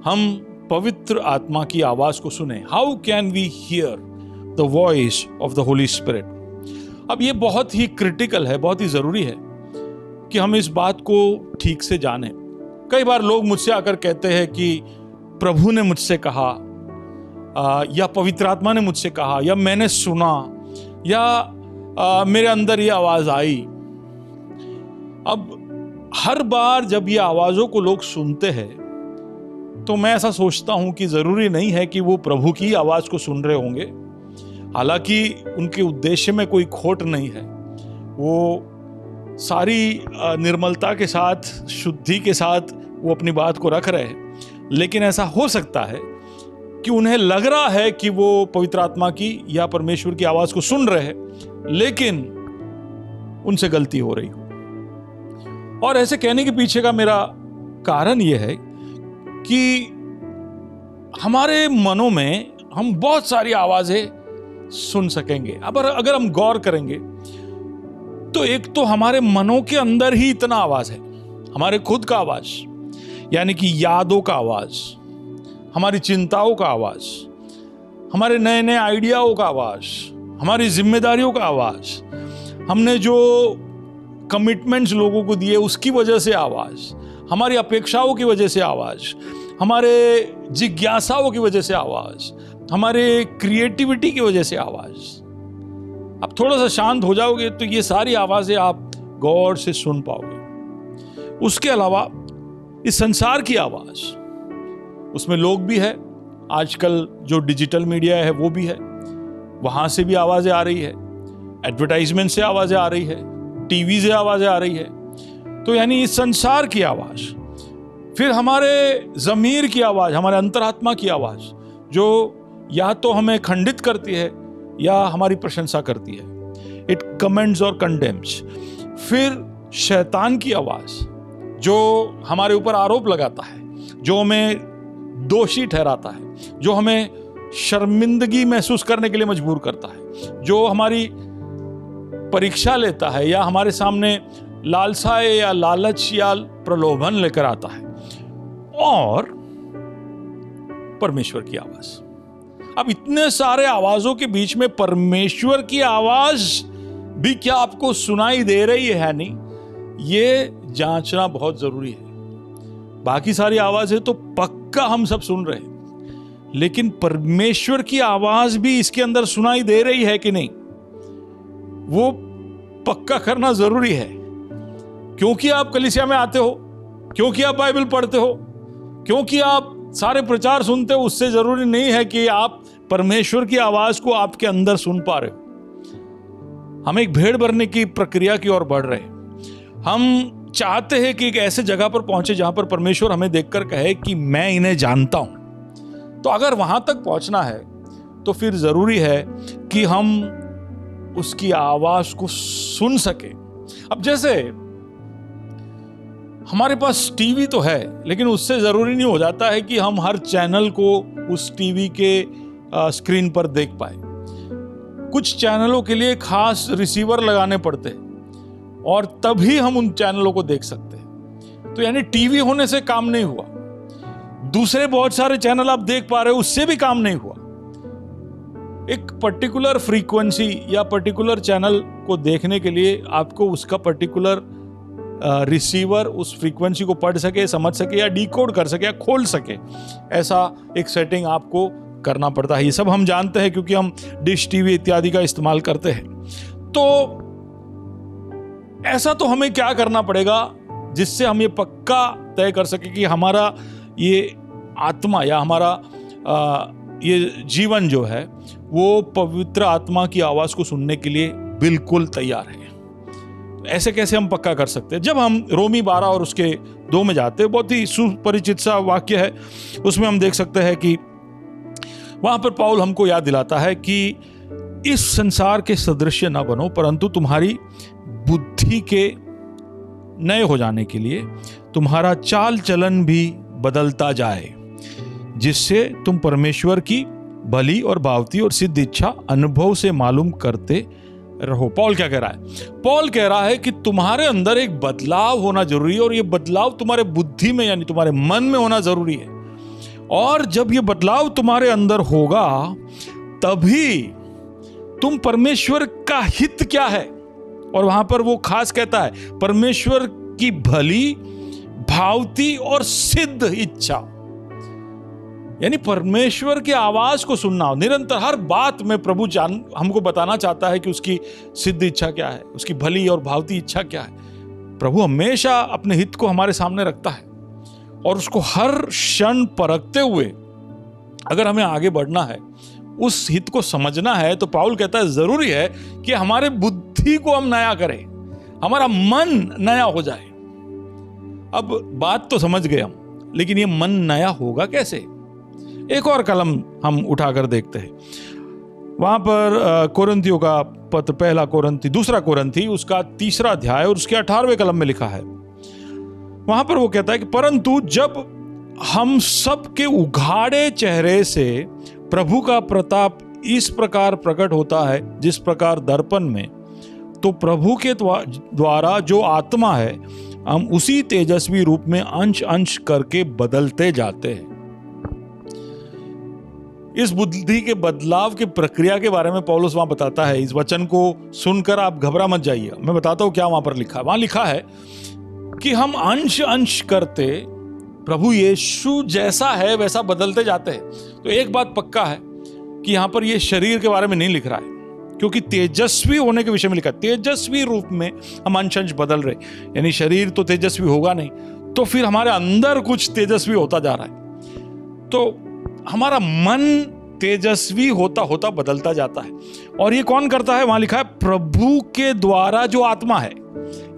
हम पवित्र आत्मा की आवाज को सुने। How can we hear the voice of the Holy Spirit? अब ये बहुत ही क्रिटिकल है, बहुत ही जरूरी है कि हम इस बात को ठीक से जानें। कई बार लोग मुझसे आकर कहते हैं कि प्रभु ने मुझसे कहा, या पवित्र आत्मा ने मुझसे कहा, या मैंने सुना, या मेरे अंदर ये आवाज आई। अब हर बार जब ये आवाजों को लोग सुनते हैं तो मैं ऐसा सोचता हूं कि जरूरी नहीं है कि वो प्रभु की आवाज को सुन रहे होंगे। हालांकि उनके उद्देश्य में कोई खोट नहीं है, वो सारी निर्मलता के साथ, शुद्धि के साथ वो अपनी बात को रख रहे हैं। लेकिन ऐसा हो सकता है कि उन्हें लग रहा है कि वो पवित्र आत्मा की या परमेश्वर की आवाज को सुन रहे हैं, लेकिन उनसे गलती हो रही हो। और ऐसे कहने के पीछे का मेरा कारण यह है कि हमारे मनों में हम बहुत सारी आवाजें सुन सकेंगे। अब अगर हम गौर करेंगे तो एक तो हमारे मनों के अंदर ही इतना आवाज है, हमारे खुद का आवाज, यानी कि यादों का आवाज, हमारी चिंताओं का आवाज, हमारे नए नए आइडियाओं का आवाज, हमारी जिम्मेदारियों का आवाज, हमने जो कमिटमेंट्स लोगों को दिए उसकी वजह से आवाज, हमारी अपेक्षाओं की वजह से आवाज, हमारे जिज्ञासाओं की वजह से आवाज, हमारे क्रिएटिविटी की वजह से आवाज। अब थोड़ा सा शांत हो जाओगे तो ये सारी आवाजें आप गौर से सुन पाओगे। उसके अलावा इस संसार की आवाज, उसमें लोग भी है, आजकल जो डिजिटल मीडिया है वो भी है, वहाँ से भी आवाज़ें आ रही है, एडवर्टाइजमेंट से आवाज़ें आ रही है, टीवी से आवाज़ें आ रही है। तो यानी इस संसार की आवाज़, फिर हमारे ज़मीर की आवाज़, हमारे अंतरात्मा की आवाज़, जो या तो हमें खंडित करती है या हमारी प्रशंसा करती है, इट कमेंड्स और कंडेम्स। फिर शैतान की आवाज़ जो हमारे ऊपर आरोप लगाता है, जो हमें दोषी ठहराता है, जो हमें शर्मिंदगी महसूस करने के लिए मजबूर करता है, जो हमारी परीक्षा लेता है या हमारे सामने लालसाए या लालच या प्रलोभन लेकर आता है, और परमेश्वर की आवाज। अब इतने सारे आवाजों के बीच में परमेश्वर की आवाज भी क्या आपको सुनाई दे रही है? नहीं, ये जांचना बहुत जरूरी है। बाकी सारी आवाजें तो पक्का हम सब सुन रहे हैं, लेकिन परमेश्वर की आवाज भी इसके अंदर सुनाई दे रही है कि नहीं, वो पक्का करना जरूरी है। क्योंकि आप कलीसिया में आते हो, क्योंकि आप बाइबल पढ़ते हो, क्योंकि आप सारे प्रचार सुनते हो, उससे जरूरी नहीं है कि आप परमेश्वर की आवाज को आपके अंदर सुन पा रहे हो। हम एक भेड़ बनने की प्रक्रिया की ओर बढ़ रहे हैं। हम चाहते हैं कि एक ऐसे जगह पर पहुंचे जहां पर परमेश्वर हमें देखकर कहे कि मैं इन्हें जानता हूं। तो अगर वहां तक पहुंचना है तो फिर जरूरी है कि हम उसकी आवाज को सुन सके। अब जैसे हमारे पास टीवी तो है, लेकिन उससे जरूरी नहीं हो जाता है कि हम हर चैनल को उस टीवी के स्क्रीन पर देख पाए। कुछ चैनलों के लिए खास रिसीवर लगाने पड़ते हैं और तभी हम उन चैनलों को देख सकते हैं। तो यानी टीवी होने से काम नहीं हुआ, दूसरे बहुत सारे चैनल आप देख पा रहे हो, उससे भी काम नहीं हुआ। एक पर्टिकुलर फ्रीक्वेंसी या पर्टिकुलर चैनल को देखने के लिए आपको उसका पर्टिकुलर रिसीवर उस फ्रीक्वेंसी को पढ़ सके, समझ सके या डिकोड कर सके या खोल सके, ऐसा एक सेटिंग आपको करना पड़ता है। ये सब हम जानते हैं क्योंकि हम डिश टीवी इत्यादि का इस्तेमाल करते हैं। तो ऐसा तो हमें क्या करना पड़ेगा जिससे हम ये पक्का तय कर सके कि हमारा ये आत्मा या हमारा ये जीवन जो है वो पवित्र आत्मा की आवाज को सुनने के लिए बिल्कुल तैयार है। ऐसे कैसे हम पक्का कर सकते हैं? जब हम रोमी 12 और उसके 2 में जाते हैं, बहुत ही सुपरिचित सा वाक्य है, उसमें हम देख सकते हैं कि वहां पर पौल हमको याद दिलाता है कि इस संसार के सदृश्य न बनो, परंतु तुम्हारी बुद्धि के नए हो जाने के लिए तुम्हारा चाल चलन भी बदलता जाए, जिससे तुम परमेश्वर की भली और भावती और सिद्ध इच्छा अनुभव से मालूम करते रहो। पौल क्या कह रहा है? पौल कह रहा है कि तुम्हारे अंदर एक बदलाव होना जरूरी है, और ये बदलाव तुम्हारे बुद्धि में यानी तुम्हारे मन में होना जरूरी है। और जब ये बदलाव तुम्हारे अंदर होगा तभी तुम परमेश्वर का हित क्या है, और वहां पर वो खास कहता है परमेश्वर की भली, भावती और सिद्ध इच्छा, यानी परमेश्वर की आवाज को सुनना निरंतर। हर बात में प्रभु हमको बताना चाहता है कि उसकी सिद्ध इच्छा क्या है, उसकी भली और भावती इच्छा क्या है। प्रभु हमेशा अपने हित को हमारे सामने रखता है और उसको हर क्षण परखते हुए अगर हमें आगे बढ़ना है, उस हित को समझना है, तो पौल कहता है जरूरी है कि हमारे बुद्धि को हम नया करें, हमारा मन नया हो जाए। अब बात तो समझ गए हम, लेकिन ये मन नया होगा कैसे? एक और कलम हम उठाकर देखते हैं। वहां पर कोरिन्थियों का पत्र, पहला कोरिन्थी, दूसरा कोरिन्थी, उसका 3 अध्याय और उसके 18वें कलम में लिखा है। वहां पर वो कहता है कि परंतु जब हम सब के उघाड़े चेहरे से प्रभु का प्रताप इस प्रकार प्रकट होता है जिस प्रकार दर्पण में, तो प्रभु के द्वारा जो आत्मा है हम उसी तेजस्वी रूप में अंश अंश करके बदलते जाते हैं। इस बुद्धि के बदलाव की प्रक्रिया के बारे में पौलुस वहां बताता है। इस वचन को सुनकर आप घबरा मत जाइए, मैं बताता हूं क्या वहां पर लिखा है। वहां लिखा है कि हम अंश अंश करते प्रभु यीशु जैसा है वैसा बदलते जाते हैं। तो एक बात पक्का है कि यहां पर यह शरीर के बारे में नहीं लिख रहा है, क्योंकि तेजस्वी होने के विषय में लिखा है। तेजस्वी रूप में हम अंश अंश बदल रहे, यानी शरीर तो तेजस्वी होगा नहीं, तो फिर हमारे अंदर कुछ तेजस्वी होता जा रहा है। तो हमारा मन तेजस्वी होता होता बदलता जाता है। और ये कौन करता है? वहां लिखा है प्रभु के द्वारा जो आत्मा है,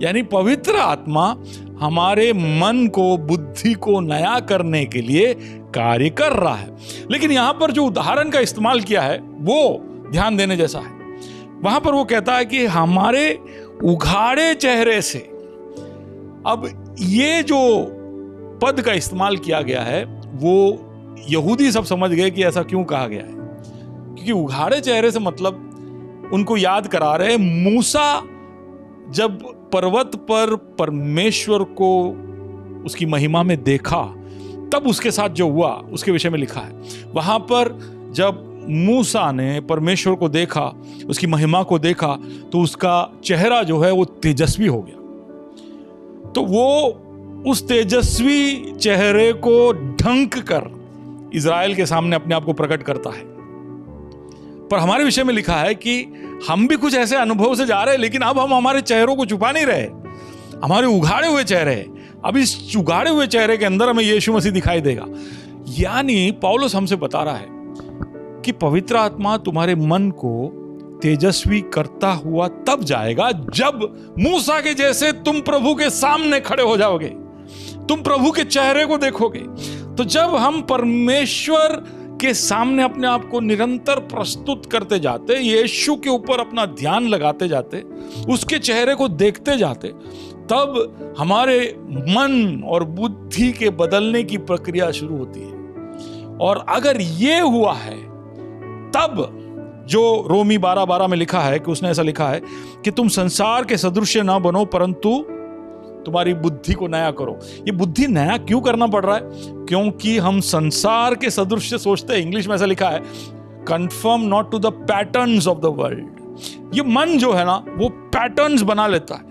यानी पवित्र आत्मा हमारे मन को, बुद्धि को नया करने के लिए कार्य कर रहा है। लेकिन यहां पर जो उदाहरण का इस्तेमाल किया है वो ध्यान देने जैसा है। वहां पर वो कहता है कि हमारे उघाड़े चेहरे से। अब ये जो पद का इस्तेमाल किया गया है वो यहूदी सब समझ गए कि ऐसा क्यों कहा गया है, क्योंकि उघाड़े चेहरे से मतलब उनको याद करा रहे मूसा जब पर्वत पर परमेश्वर को उसकी महिमा में देखा तब उसके साथ जो हुआ उसके विषय में लिखा है। वहां पर जब मूसा ने परमेश्वर को देखा, उसकी महिमा को देखा, तो उसका चेहरा जो है वो तेजस्वी हो गया। तो वो उस तेजस्वी चेहरे को ढंक कर इज़राइल के सामने अपने आप को प्रकट करता है। पर हमारे विषय में लिखा है कि हम भी कुछ ऐसे अनुभव से जा रहे हैं, लेकिन अब हम हमारे चेहरों को छुपा नहीं रहे। हमारे उघाड़े हुए चेहरे, अब इस उघाड़े हुए चेहरे के अंदर हमें यीशु मसीह दिखाई देगा। यानी पौलुस हमसे बता रहा है कि पवित्र आत्मा तुम्हारे मन को तेजस्वी करता हुआ तब जाएगा जब मूसा के जैसे तुम प्रभु के सामने खड़े हो जाओगे, तुम प्रभु के चेहरे को देखोगे। तो जब हम परमेश्वर के सामने अपने आप को निरंतर प्रस्तुत करते जाते, यीशु के ऊपर अपना ध्यान लगाते जाते, उसके चेहरे को देखते जाते, तब हमारे मन और बुद्धि के बदलने की प्रक्रिया शुरू होती है। और अगर ये हुआ है तब जो रोमी 12:12 में लिखा है कि उसने ऐसा लिखा है कि तुम संसार के सदृश ना बनो परंतु तुम्हारी बुद्धि को नया करो। ये बुद्धि नया क्यों करना पड़ रहा है? क्योंकि हम संसार के सदृश से सोचते हैं। इंग्लिश में ऐसा लिखा है conform not to the patterns of the world. ये मन जो है ना वो पैटर्न्स बना लेता है।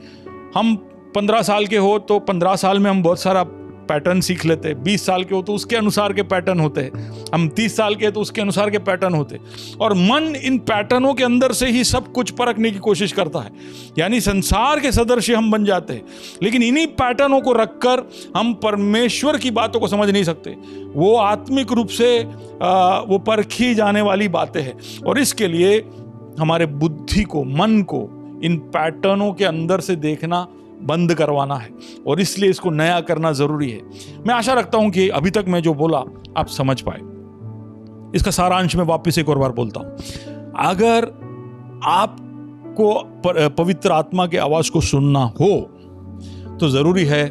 हम 15 साल के हो तो 15 साल में हम बहुत सारा पैटर्न सीख लेते हैं, 20 साल के हो तो उसके अनुसार के पैटर्न होते हैं, हम 30 साल के तो उसके अनुसार के पैटर्न होते हैं। और मन इन पैटर्नों के अंदर से ही सब कुछ परखने की कोशिश करता है। यानी संसार के सदृश हम बन जाते हैं, लेकिन इन्हीं पैटर्नों को रखकर हम परमेश्वर की बातों को समझ नहीं सकते। वो आत्मिक रूप से वो परखी जाने वाली बातें हैं। और इसके लिए हमारे बुद्धि को, मन को इन पैटर्नों के अंदर से देखना बंद करवाना है, और इसलिए इसको नया करना जरूरी है। मैं आशा रखता हूं कि अभी तक मैं जो बोला आप समझ पाए। इसका सारांश में वापस एक और बार बोलता हूं। अगर आपको पवित्र आत्मा की आवाज को सुनना हो तो जरूरी है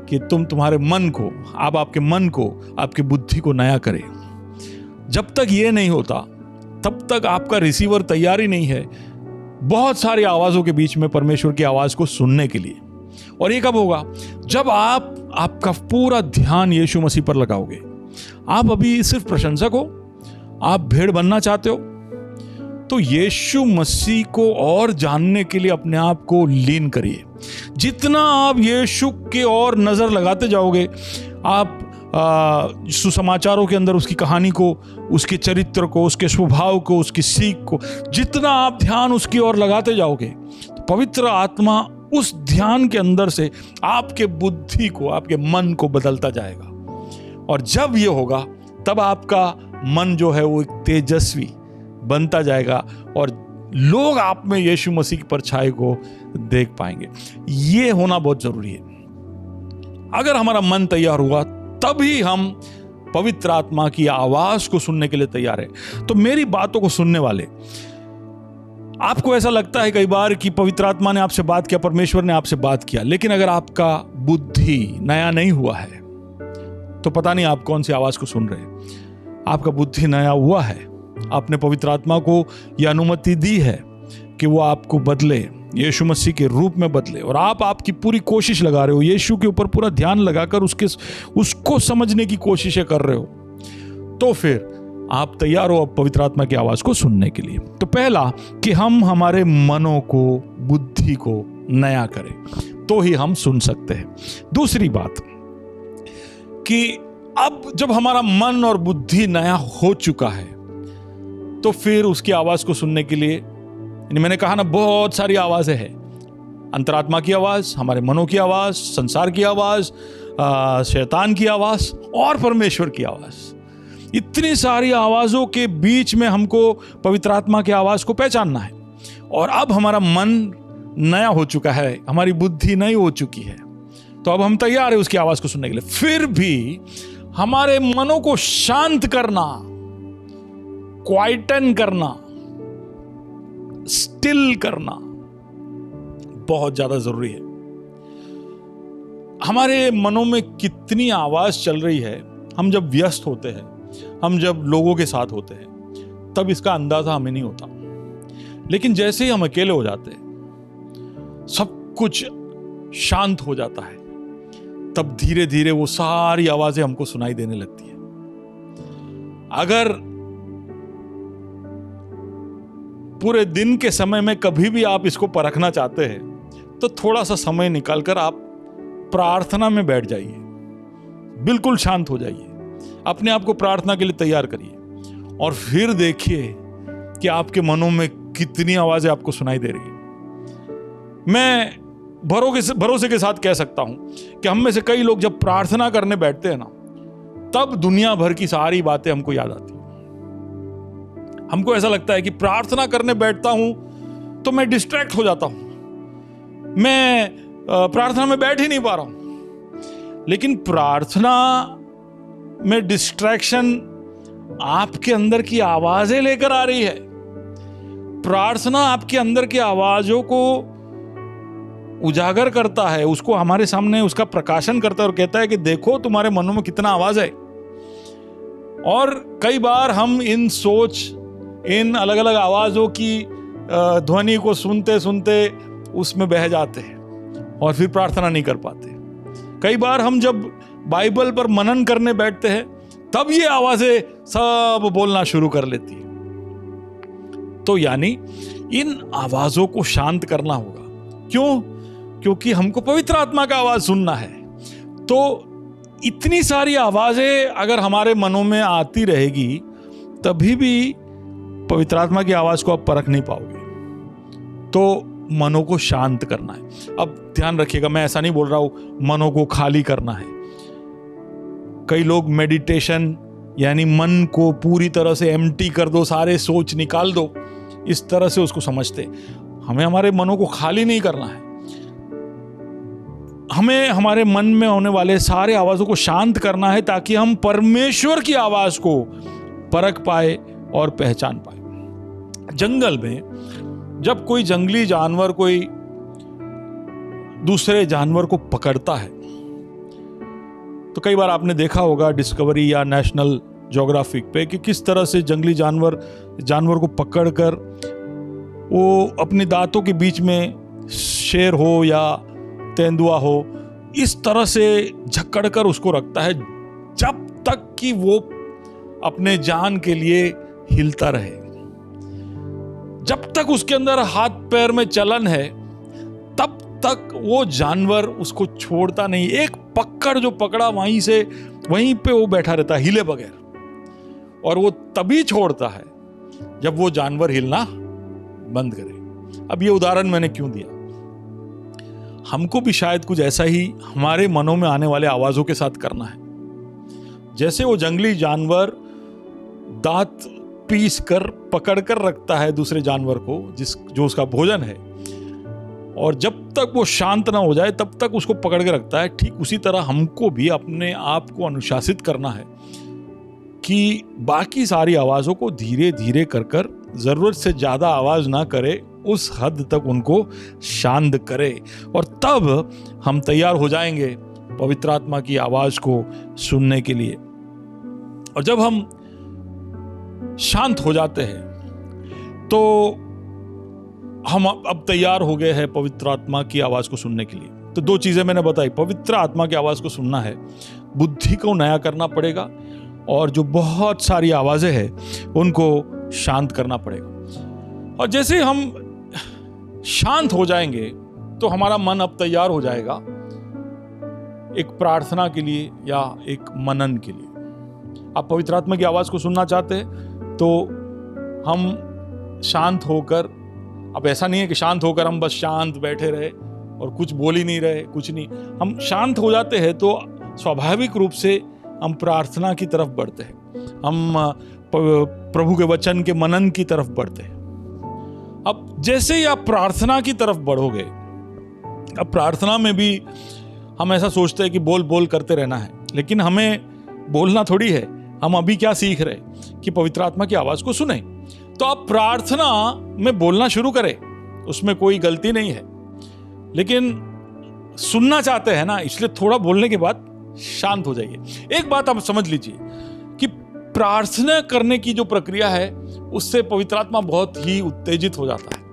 कि तुम्हारे मन को, आप आपके मन को, आपकी बुद्धि को नया करें। जब तक ये नहीं होता तब तक आपका रिसीवर तैयार ही नहीं है बहुत सारी आवाजों के बीच में परमेश्वर की आवाज को सुनने के लिए। और ये कब होगा? जब आप आपका पूरा ध्यान यीशु मसीह पर लगाओगे। आप अभी सिर्फ प्रशंसक हो, आप भेड़ बनना चाहते हो, तो यीशु मसीह को और जानने के लिए अपने आप को लीन करिए। जितना आप यीशु के और नजर लगाते जाओगे, आप सुसमाचारों के अंदर उसकी कहानी को, उसके चरित्र को, उसके स्वभाव को, उसकी सीख को, जितना आप ध्यान उसकी ओर लगाते जाओगे, तो पवित्र आत्मा उस ध्यान के अंदर से आपके बुद्धि को, आपके मन को बदलता जाएगा। और जब ये होगा तब आपका मन जो है वो एक तेजस्वी बनता जाएगा और लोग आप में यीशु मसीह की परछाई को देख पाएंगे। ये होना बहुत जरूरी है। अगर हमारा मन तैयार हुआ तभी हम पवित्र आत्मा की आवाज को सुनने के लिए तैयार है। तो मेरी बातों को सुनने वाले, आपको ऐसा लगता है कई बार कि पवित्र आत्मा ने आपसे बात किया, परमेश्वर ने आपसे बात किया, लेकिन अगर आपका बुद्धि नया नहीं हुआ है तो पता नहीं आप कौन सी आवाज को सुन रहे हैं। आपका बुद्धि नया हुआ है, आपने पवित्र आत्मा को यह अनुमति दी है कि वो आपको बदले, यीशु मसीह के रूप में बदले, और आप आपकी पूरी कोशिश लगा रहे हो, यीशु के ऊपर पूरा ध्यान लगाकर उसको समझने की कोशिशें कर रहे हो, तो फिर आप तैयार हो अब पवित्र आत्मा की आवाज को सुनने के लिए। तो पहला कि हम हमारे मनों को, बुद्धि को नया करें, तो ही हम सुन सकते हैं। दूसरी बात कि अब जब हमारा मन और बुद्धि नया हो चुका है तो फिर उसकी आवाज को सुनने के लिए, मैंने कहा ना, बहुत सारी आवाजें हैं। अंतरात्मा की आवाज, हमारे मनों की आवाज, संसार की आवाज, शैतान की आवाज और परमेश्वर की आवाज। इतनी सारी आवाज़ों के बीच में हमको पवित्र आत्मा की आवाज़ को पहचानना है। और अब हमारा मन नया हो चुका है, हमारी बुद्धि नई हो चुकी है, तो अब हम तैयार है उसकी आवाज़ को सुनने के लिए। फिर भी हमारे मनों को शांत करना, क्वाइटन करना, स्टिल करना बहुत ज्यादा जरूरी है। हमारे मनों में कितनी आवाज चल रही है, हम जब व्यस्त होते हैं, हम जब लोगों के साथ होते हैं, तब इसका अंदाजा हमें नहीं होता। लेकिन जैसे ही हम अकेले हो जाते हैं, सब कुछ शांत हो जाता है, तब धीरे धीरे वो सारी आवाजें हमको सुनाई देने लगती है। अगर पूरे दिन के समय में कभी भी आप इसको परखना चाहते हैं, तो थोड़ा सा समय निकालकर आप प्रार्थना में बैठ जाइए, बिल्कुल शांत हो जाइए, अपने आप को प्रार्थना के लिए तैयार करिए, और फिर देखिए कि आपके मनों में कितनी आवाजें आपको सुनाई दे रही है। मैं भरोसे के साथ कह सकता हूं कि हम में से कई लोग जब प्रार्थना करने बैठते हैं ना, तब दुनिया भर की सारी बातें हमको याद आती हैं। हमको ऐसा लगता है कि प्रार्थना करने बैठता हूं तो मैं डिस्ट्रैक्ट हो जाता हूं, मैं प्रार्थना में बैठ ही नहीं पा रहा हूं। लेकिन प्रार्थना में डिस्ट्रैक्शन आपके अंदर की आवाजें लेकर आ रही है। प्रार्थना आपके अंदर की आवाजों को उजागर करता है, उसको हमारे सामने उसका प्रकाशन करता है और कहता है कि देखो तुम्हारे मनों में कितना आवाज है। और कई बार हम इन अलग अलग आवाजों की ध्वनि को सुनते सुनते उसमें बह जाते हैं और फिर प्रार्थना नहीं कर पाते। कई बार हम जब बाइबल पर मनन करने बैठते हैं, तब ये आवाजें सब बोलना शुरू कर लेती है। तो यानी इन आवाजों को शांत करना होगा। क्यों? क्योंकि हमको पवित्र आत्मा का आवाज सुनना है। तो इतनी सारी आवाजें अगर हमारे मनों में आती रहेगी, तभी भी पवित्र आत्मा की आवाज को आप परख नहीं पाओगे। तो मनों को शांत करना है। अब ध्यान रखिएगा, मैं ऐसा नहीं बोल रहा हूं मनों को खाली करना है। कई लोग मेडिटेशन यानी मन को पूरी तरह से एम्प्टी कर दो, सारे सोच निकाल दो, इस तरह से उसको समझते। हमें हमारे मनों को खाली नहीं करना है, हमें हमारे मन में होने वाले सारे आवाजों को शांत करना है, ताकि हम परमेश्वर की आवाज को परख पाए और पहचान पाए। जंगल में जब कोई जंगली जानवर कोई दूसरे जानवर को पकड़ता है, तो कई बार आपने देखा होगा डिस्कवरी या नेशनल ज्योग्राफिक पे कि किस तरह से जंगली जानवर को पकड़कर वो अपने दांतों के बीच में शेर हो या तेंदुआ हो, इस तरह से झक्कड़ कर उसको रखता है, जब तक कि वो अपने जान के लिए हिलता रहे। जब तक उसके अंदर हाथ पैर में चलन है, तब तक वो जानवर उसको छोड़ता नहीं। एक पकड़ जो पकड़ा, वहीं पे वो बैठा रहता है हिले बगैर, और वो तभी छोड़ता है जब वो जानवर हिलना बंद करे। अब ये उदाहरण मैंने क्यों दिया? हमको भी शायद कुछ ऐसा ही हमारे मनों में आने वाले आवाजों के साथ करना है। जैसे वो जंगली जानवर दांत पीस कर पकड़ कर रखता है दूसरे जानवर को, जो उसका भोजन है, और जब तक वो शांत ना हो जाए तब तक उसको पकड़ के रखता है, ठीक उसी तरह हमको भी अपने आप को अनुशासित करना है कि बाकी सारी आवाजों को धीरे धीरे कर जरूरत से ज्यादा आवाज ना करे, उस हद तक उनको शांत करे, और तब हम तैयार हो जाएंगे पवित्र आत्मा की आवाज को सुनने के लिए। और जब हम शांत हो जाते हैं तो हम अब तैयार हो गए हैं पवित्र आत्मा की आवाज को सुनने के लिए। तो दो चीजें मैंने बताई, पवित्र आत्मा की आवाज को सुनना है, बुद्धि को नया करना पड़ेगा, और जो बहुत सारी आवाजें हैं उनको शांत करना पड़ेगा। और जैसे हम शांत हो जाएंगे तो हमारा मन अब तैयार हो जाएगा एक प्रार्थना के लिए या एक मनन के लिए। आप पवित्र आत्मा की आवाज को सुनना चाहते हैं तो हम शांत होकर, अब ऐसा नहीं है कि शांत होकर हम बस शांत बैठे रहे और कुछ बोल ही नहीं रहे, कुछ नहीं। हम शांत हो जाते हैं तो स्वाभाविक रूप से हम प्रार्थना की तरफ बढ़ते हैं, हम प्रभु के वचन के मनन की तरफ बढ़ते हैं। अब जैसे ही आप प्रार्थना की तरफ बढ़ोगे, अब प्रार्थना में भी हम ऐसा सोचते हैं कि बोल बोल करते रहना है, लेकिन हमें बोलना थोड़ी है। हम अभी क्या सीख रहे कि पवित्र आत्मा की आवाज को सुने। तो आप प्रार्थना में बोलना शुरू करें, उसमें कोई गलती नहीं है, लेकिन सुनना चाहते हैं ना, इसलिए थोड़ा बोलने के बाद शांत हो जाइए। एक बात आप समझ लीजिए कि प्रार्थना करने की जो प्रक्रिया है उससे पवित्र आत्मा बहुत ही उत्तेजित हो जाता है,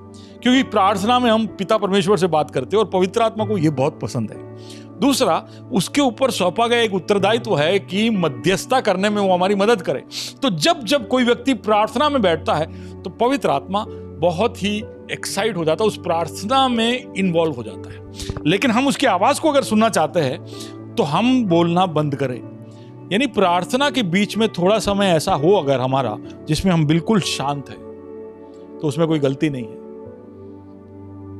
क्योंकि प्रार्थना में हम पिता परमेश्वर से बात करते हैं और पवित्र आत्मा को यह बहुत पसंद है। दूसरा, उसके ऊपर सौंपा गया एक उत्तरदायित्व है कि मध्यस्थता करने में वो हमारी मदद करे। तो जब जब कोई व्यक्ति प्रार्थना में बैठता है तो पवित्र आत्मा बहुत ही एक्साइट हो जाता है, उस प्रार्थना में इन्वॉल्व हो जाता है। लेकिन हम उसकी आवाज को अगर सुनना चाहते हैं तो हम बोलना बंद करें। यानी प्रार्थना के बीच में थोड़ा समय ऐसा हो अगर हमारा जिसमें हम बिल्कुल शांत है, तो उसमें कोई गलती नहीं है।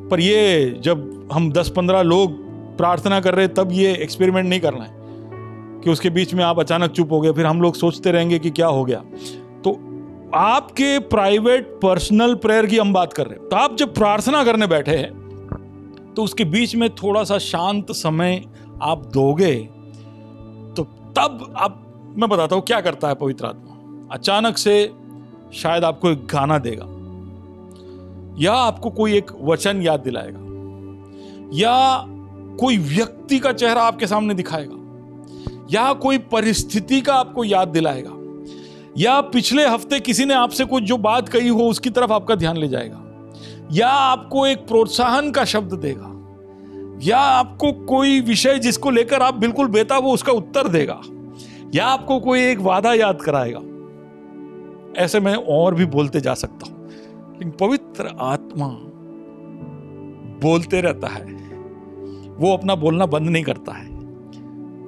पर ये जब हम 10-15 लोग प्रार्थना कर रहे तब ये एक्सपेरिमेंट नहीं करना है कि उसके बीच में आप अचानक चुप हो गए, फिर हम लोग सोचते रहेंगे कि क्या हो गया। तो आपके प्राइवेट पर्सनल प्रेयर की हम बात कर रहे हैं। तो आप जब प्रार्थना करने बैठे हैं तो उसके बीच में थोड़ा सा शांत समय आप दोगे, तो तब आप, मैं बताता हूं क्या करता है पवित्र आत्मा। अचानक से शायद आपको एक गाना देगा, या आपको कोई एक वचन याद दिलाएगा, या कोई व्यक्ति का चेहरा आपके सामने दिखाएगा, या कोई परिस्थिति का आपको याद दिलाएगा, या पिछले हफ्ते किसी ने आपसे कुछ जो बात कही हो उसकी तरफ आपका ध्यान ले जाएगा, या आपको एक प्रोत्साहन का शब्द देगा, या आपको कोई विषय जिसको लेकर आप बिल्कुल बेताब हो उसका उत्तर देगा, या आपको कोई एक वादा याद कराएगा। ऐसे मैं और भी बोलते जा सकता हूं, लेकिन पवित्र आत्मा बोलते रहता है, वो अपना बोलना बंद नहीं करता है,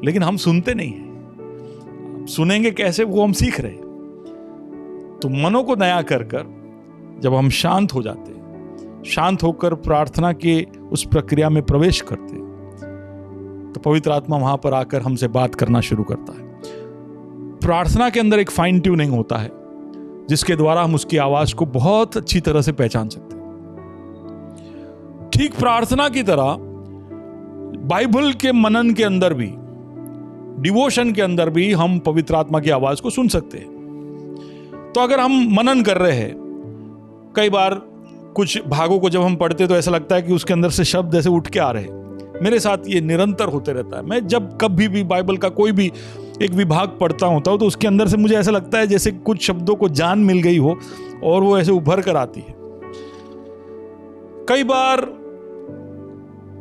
लेकिन हम सुनते नहीं हैं। सुनेंगे कैसे, वो हम सीख रहे हैं। तो मनों को नया कर कर जब हम शांत हो जाते हैं, शांत होकर प्रार्थना के उस प्रक्रिया में प्रवेश करते हैं, तो पवित्र आत्मा वहां पर आकर हमसे बात करना शुरू करता है। प्रार्थना के अंदर एक फाइन ट्यूनिंग होता है जिसके द्वारा हम उसकी आवाज को बहुत अच्छी तरह से पहचान सकते हैं। ठीक प्रार्थना की तरह बाइबल के मनन के अंदर भी, डिवोशन के अंदर भी हम पवित्र आत्मा की आवाज को सुन सकते हैं। तो अगर हम मनन कर रहे हैं, कई बार कुछ भागों को जब हम पढ़ते तो ऐसा लगता है कि उसके अंदर से शब्द ऐसे उठ के आ रहे हैं। मेरे साथ ये निरंतर होते रहता है। मैं जब कभी भी बाइबल का कोई भी एक विभाग पढ़ता होता हूं तो उसके अंदर से मुझे ऐसा लगता है जैसे कुछ शब्दों को जान मिल गई हो और वो ऐसे उभर कर आती है। कई बार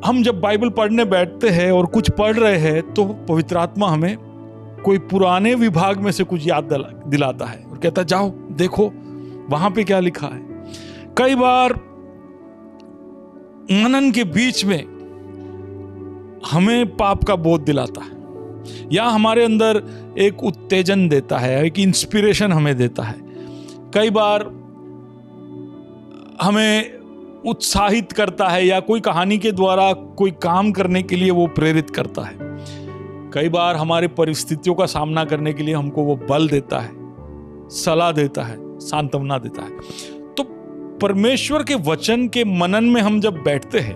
हम जब बाइबल पढ़ने बैठते हैं और कुछ पढ़ रहे हैं तो पवित्र आत्मा हमें कोई पुराने विभाग में से कुछ याद दिलाता है और कहता है जाओ देखो वहां पे क्या लिखा है। कई बार मनन के बीच में हमें पाप का बोध दिलाता है या हमारे अंदर एक उत्तेजन देता है, एक इंस्पिरेशन हमें देता है। कई बार हमें उत्साहित करता है या कोई कहानी के द्वारा कोई काम करने के लिए वो प्रेरित करता है। कई बार हमारे परिस्थितियों का सामना करने के लिए हमको वो बल देता है, सलाह देता है, सांत्वना देता है। तो परमेश्वर के वचन के मनन में हम जब बैठते हैं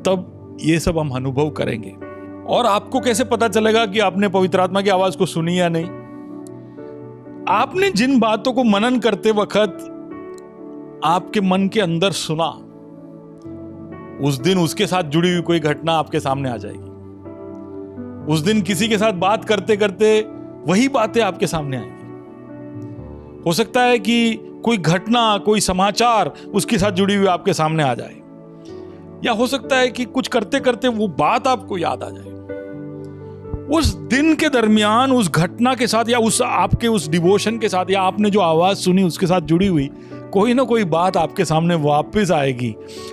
तब ये सब हम अनुभव करेंगे। और आपको कैसे पता चलेगा कि आपने पवित्र आत्मा की आवाज को सुनी या नहीं? आपने जिन बातों को मनन करते वक्त आपके मन के अंदर सुना, उस दिन उसके साथ जुड़ी हुई कोई घटना आपके सामने आ जाएगी। उस दिन किसी के साथ बात करते करते वही बातें आपके सामने आएंगी। हो सकता है कि कोई घटना, कोई समाचार उसके साथ जुड़ी हुई आपके सामने आ जाए, या हो सकता है कि कुछ करते करते वो बात आपको याद आ जाए। उस दिन के दरमियान उस घटना के साथ या उस आपके उस डिवोशन के साथ या आपने जो आवाज सुनी उसके साथ जुड़ी हुई कोई ना कोई बात आपके सामने वापस आएगी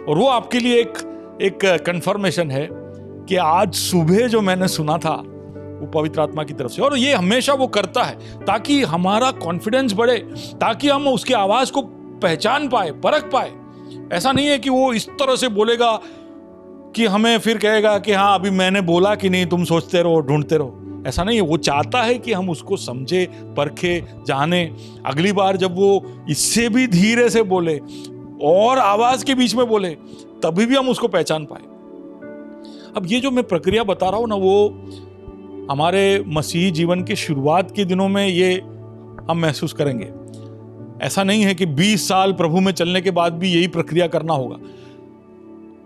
और वो आपके लिए एक कंफर्मेशन है कि आज सुबह जो मैंने सुना था वो पवित्र आत्मा की तरफ से। और ये हमेशा वो करता है ताकि हमारा कॉन्फिडेंस बढ़े, ताकि हम उसकी आवाज को पहचान पाए, परख पाए। ऐसा नहीं है कि वो इस तरह से बोलेगा कि हमें फिर कहेगा कि हाँ अभी मैंने बोला कि नहीं, तुम सोचते रहो, ढूंढते रहो। ऐसा नहीं है, वो चाहता है कि हम उसको समझे, परखे, जाने। अगली बार जब वो इससे भी धीरे से बोले और आवाज के बीच में बोले, तभी भी हम उसको पहचान पाए। अब ये जो मैं प्रक्रिया बता रहा हूं ना, वो हमारे मसीही जीवन के शुरुआत के दिनों में ये हम महसूस करेंगे। ऐसा नहीं है कि 20 साल प्रभु में चलने के बाद भी यही प्रक्रिया करना होगा।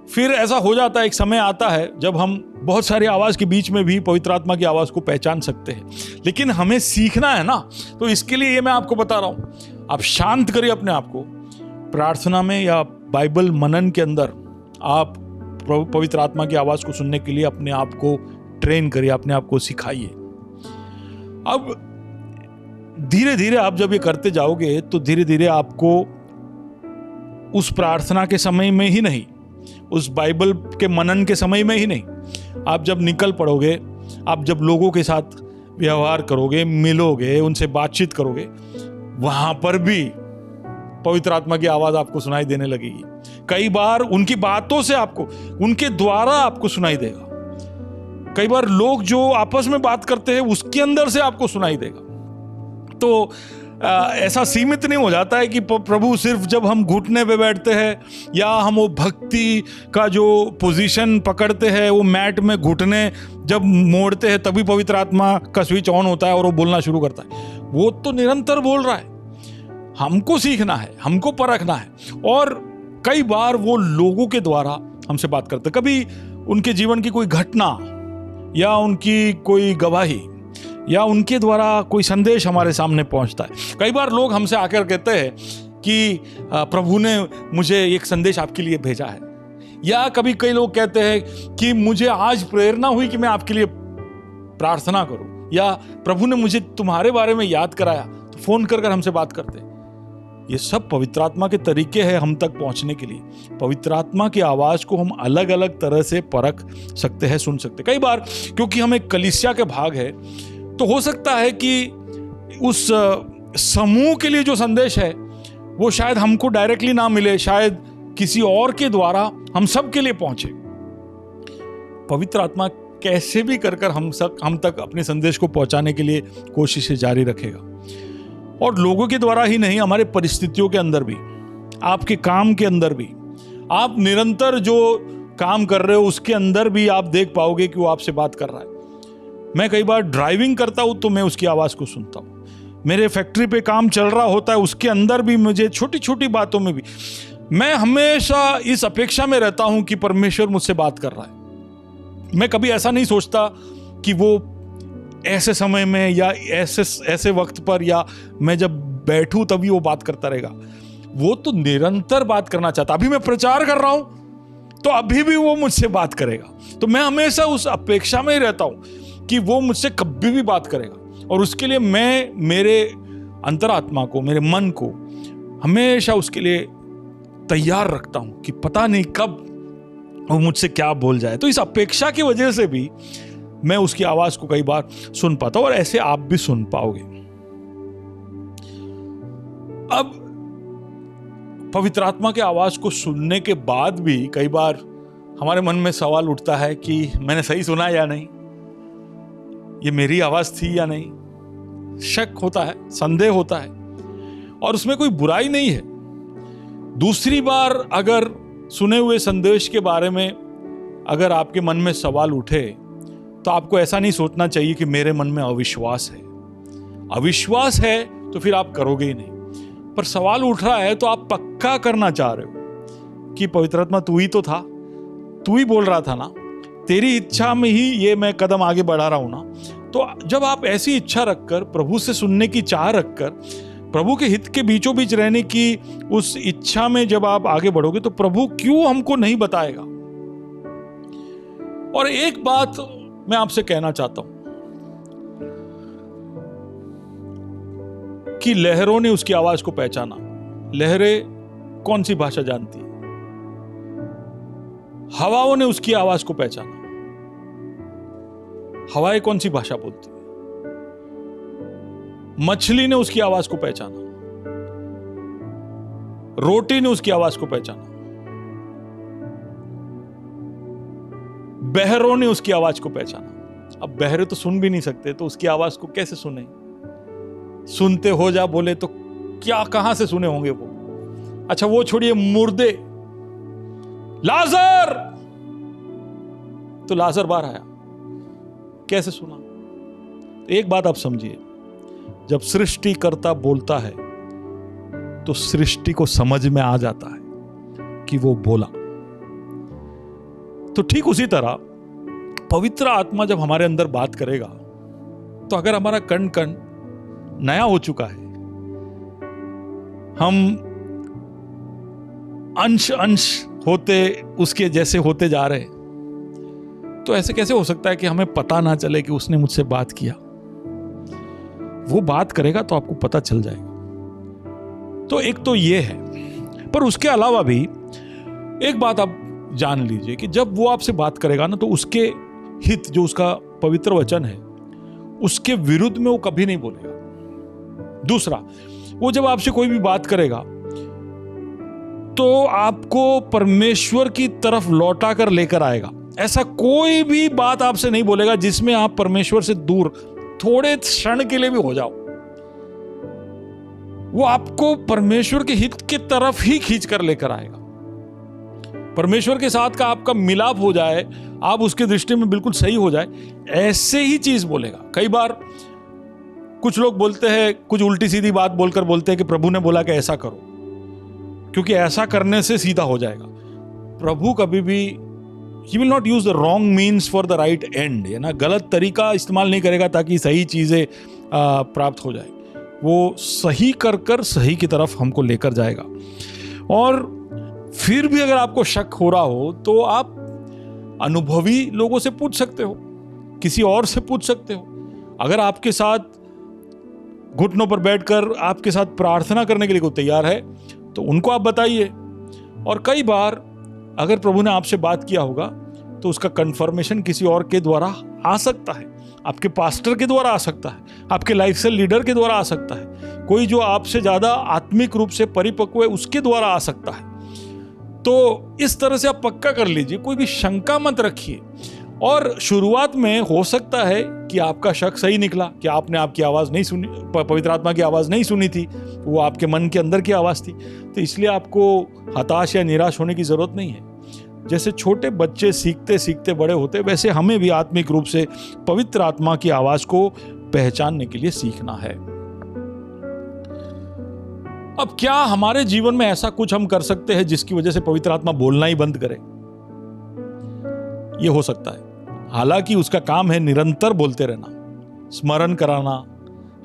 फिर ऐसा हो जाता है, एक समय आता है जब हम बहुत सारी आवाज के बीच में भी पवित्र आत्मा की आवाज को पहचान सकते हैं। लेकिन हमें सीखना है ना, तो इसके लिए ये मैं आपको बता रहा हूं। आप शांत करिए अपने आप को, प्रार्थना में या बाइबल मनन के अंदर आप पवित्र आत्मा की आवाज को सुनने के लिए अपने आप को ट्रेन करिए, अपने आप को सिखाइए। अब धीरे धीरे आप जब ये करते जाओगे तो धीरे धीरे आपको उस प्रार्थना के समय में ही नहीं, उस बाइबल के मनन के समय में ही नहीं, आप जब निकल पड़ोगे, आप जब लोगों के साथ व्यवहार करोगे, मिलोगे, उनसे बातचीत करोगे, वहां पर भी पवित्र आत्मा की आवाज आपको सुनाई देने लगेगी। कई बार उनकी बातों से आपको, उनके द्वारा आपको सुनाई देगा। कई बार लोग जो आपस में बात करते हैं उसके अंदर से आपको सुनाई देगा। तो ऐसा सीमित नहीं हो जाता है कि प्रभु सिर्फ जब हम घुटने पे बैठते हैं या हम वो भक्ति का जो पोजीशन पकड़ते हैं, वो मैट में घुटने जब मोड़ते हैं तभी पवित्र आत्मा का स्विच ऑन होता है और वो बोलना शुरू करता है। वो तो निरंतर बोल रहा है। हमको सीखना है, हमको परखना है। और कई बार वो लोगों के द्वारा हमसे बात करते, कभी उनके जीवन की कोई घटना या उनकी कोई गवाही या उनके द्वारा कोई संदेश हमारे सामने पहुंचता है। कई बार लोग हमसे आकर कहते हैं कि प्रभु ने मुझे एक संदेश आपके लिए भेजा है, या कभी कई लोग कहते हैं कि मुझे आज प्रेरणा हुई कि मैं आपके लिए प्रार्थना करूं, या प्रभु ने मुझे तुम्हारे बारे में याद कराया, तो फोन कर हमसे बात करते हैं। ये सब पवित्र आत्मा के तरीके हैं हम तक पहुंचने के लिए। पवित्र आत्मा की आवाज को हम अलग अलग तरह से परख सकते हैं, सुन सकते हैं। कई बार क्योंकि हम एक कलीसिया के भाग है, तो हो सकता है कि उस समूह के लिए जो संदेश है वो शायद हमको डायरेक्टली ना मिले, शायद किसी और के द्वारा हम सब के लिए पहुंचे। पवित्र आत्मा कैसे भी कर हम तक अपने संदेश को पहुंचाने के लिए कोशिशें जारी रखेगा। और लोगों के द्वारा ही नहीं, हमारे परिस्थितियों के अंदर भी, आपके काम के अंदर भी, आप निरंतर जो काम कर रहे हो उसके अंदर भी आप देख पाओगे कि वो आपसे बात कर रहा है। मैं कई बार ड्राइविंग करता हूं तो मैं उसकी आवाज को सुनता हूं। मेरे फैक्ट्री पे काम चल रहा होता है, उसके अंदर भी मुझे छोटी छोटी बातों में भी मैं हमेशा इस अपेक्षा में रहता हूं कि परमेश्वर मुझसे बात कर रहा है। मैं कभी ऐसा नहीं सोचता कि वो ऐसे समय में या ऐसे वक्त पर या मैं जब बैठूं तभी वो बात करता रहेगा। वो तो निरंतर बात करना चाहता। अभी मैं प्रचार कर रहा हूं तो अभी भी वो मुझसे बात करेगा। तो मैं हमेशा उस अपेक्षा में ही रहता हूं कि वो मुझसे कभी भी बात करेगा, और उसके लिए मैं मेरे अंतरात्मा को, मेरे मन को हमेशा उसके लिए तैयार रखता हूं कि पता नहीं कब वो मुझसे क्या बोल जाए। तो इस अपेक्षा की वजह से भी मैं उसकी आवाज को कई बार सुन पाता हूं, और ऐसे आप भी सुन पाओगे। अब पवित्र आत्मा की आवाज को सुनने के बाद भी कई बार हमारे मन में सवाल उठता है कि मैंने सही सुना या नहीं, ये मेरी आवाज थी या नहीं। शक होता है, संदेह होता है, और उसमें कोई बुराई नहीं है। दूसरी बार अगर सुने हुए संदेश के बारे में अगर आपके मन में सवाल उठे तो आपको ऐसा नहीं सोचना चाहिए कि मेरे मन में अविश्वास है। अविश्वास है तो फिर आप करोगे ही नहीं। पर सवाल उठ रहा है तो आप पक्का करना चाह रहे हो कि पवित्र आत्मा तू ही तो था, तू ही बोल रहा था ना, तेरी इच्छा में ही ये मैं कदम आगे बढ़ा रहा हूं ना। तो जब आप ऐसी इच्छा रखकर, प्रभु से सुनने की चाह रखकर, प्रभु के हित के बीचों बीच रहने की उस इच्छा में जब आप आगे बढ़ोगे तो प्रभु क्यों हमको नहीं बताएगा। और एक बात मैं आपसे कहना चाहता हूं कि लहरों ने उसकी आवाज को पहचाना। लहरें कौन सी भाषा जानती है? हवाओं ने उसकी आवाज को पहचाना। हवाएं कौन सी भाषा बोलती है? मछली ने उसकी आवाज को पहचाना। रोटी ने उसकी आवाज को पहचाना। बहरों ने उसकी आवाज को पहचाना। अब बहरे तो सुन भी नहीं सकते, तो उसकी आवाज को कैसे सुने? सुनते हो जा बोले तो क्या, कहां से सुने होंगे वो? अच्छा वो छोड़िए, मुर्दे, लाजर, तो लाजर बाहर आया, कैसे सुना? तो एक बात आप समझिए, जब सृष्टिकर्ता बोलता है तो सृष्टि को समझ में आ जाता है कि वो बोला। तो ठीक उसी तरह पवित्र आत्मा जब हमारे अंदर बात करेगा, तो अगर हमारा कण कण नया हो चुका है, हम अंश अंश होते उसके जैसे होते जा रहे, तो ऐसे कैसे हो सकता है कि हमें पता ना चले कि उसने मुझसे बात किया? वो बात करेगा तो आपको पता चल जाएगा। तो एक तो ये है, पर उसके अलावा भी एक बात आप जान लीजिए कि जब वो आपसे बात करेगा ना, तो उसके हित, जो उसका पवित्र वचन है, उसके विरुद्ध में वो कभी नहीं बोलेगा। दूसरा, वो जब आपसे कोई भी बात करेगा तो आपको परमेश्वर की तरफ लौटा कर लेकर आएगा। ऐसा कोई भी बात आपसे नहीं बोलेगा जिसमें आप परमेश्वर से दूर थोड़े क्षण के लिए भी हो जाओ। वो आपको परमेश्वर के हित की तरफ ही खींच कर लेकर आएगा। परमेश्वर के साथ का आपका मिलाप हो जाए, आप उसके दृष्टि में बिल्कुल सही हो जाए, ऐसे ही चीज बोलेगा। कई बार कुछ लोग बोलते हैं, कुछ उल्टी सीधी बात बोलकर बोलते हैं कि प्रभु ने बोला कि ऐसा करो, क्योंकि ऐसा करने से सीधा हो जाएगा। प्रभु कभी भी He will not use the wrong means for the right end, है ना, गलत तरीका इस्तेमाल नहीं करेगा ताकि सही चीजें प्राप्त हो जाए। वो सही कर कर सही की तरफ हमको लेकर जाएगा। और फिर भी अगर आपको शक हो रहा हो तो आप अनुभवी लोगों से पूछ सकते हो, किसी और से पूछ सकते हो। अगर आपके साथ घुटनों पर बैठकर आपके साथ प्रार्थना करने के लिए कोई तैयार है तो उनको आप बताइए। और कई बार अगर प्रभु ने आपसे बात किया होगा तो उसका कंफर्मेशन किसी और के द्वारा आ सकता है, आपके पास्टर के द्वारा आ सकता है, आपके लाइफ स्टाइल लीडर के द्वारा आ सकता है, कोई जो आपसे ज्यादा आत्मिक रूप से परिपक्व है उसके द्वारा आ सकता है। तो इस तरह से आप पक्का कर लीजिए, कोई भी शंका मत रखिए। और शुरुआत में हो सकता है कि आपका शक सही निकला, कि आपने आपकी आवाज नहीं सुनी, पवित्र आत्मा की आवाज नहीं सुनी थी, वो आपके मन के अंदर की आवाज थी। तो इसलिए आपको हताश या निराश होने की जरूरत नहीं है। जैसे छोटे बच्चे सीखते सीखते बड़े होते, वैसे हमें भी आत्मिक रूप से पवित्र आत्मा की आवाज को पहचानने के लिए सीखना है। अब क्या हमारे जीवन में ऐसा कुछ हम कर सकते हैं जिसकी वजह से पवित्र आत्मा बोलना ही बंद करे? यह हो सकता है। हालांकि उसका काम है निरंतर बोलते रहना, स्मरण कराना,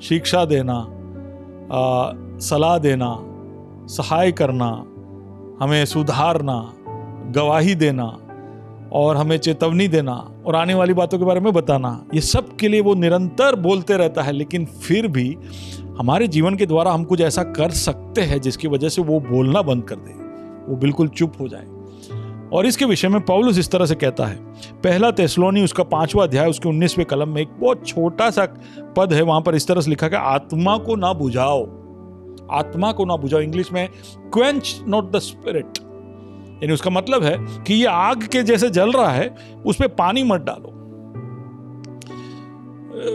शिक्षा देना, सलाह देना, सहाय करना, हमें सुधारना, गवाही देना और हमें चेतावनी देना और आने वाली बातों के बारे में बताना। ये सब के लिए वो निरंतर बोलते रहता है। लेकिन फिर भी हमारे जीवन के द्वारा हम कुछ ऐसा कर सकते हैं जिसकी वजह से वो बोलना बंद कर दे, वो बिल्कुल चुप हो जाए। और इसके विषय में पौलुस इस तरह से कहता है, पहला थिस्सलुनी उसका 5वां अध्याय उसके 19वें कलम में एक बहुत छोटा सा पद है, वहां पर इस तरह से लिखा है, आत्मा को ना बुझाओ, आत्मा को ना बुझाओ। इंग्लिश में क्वेंच नॉट द स्पिरिट, यानी उसका मतलब है कि ये आग के जैसे जल रहा है, उसमें पानी मत डालो।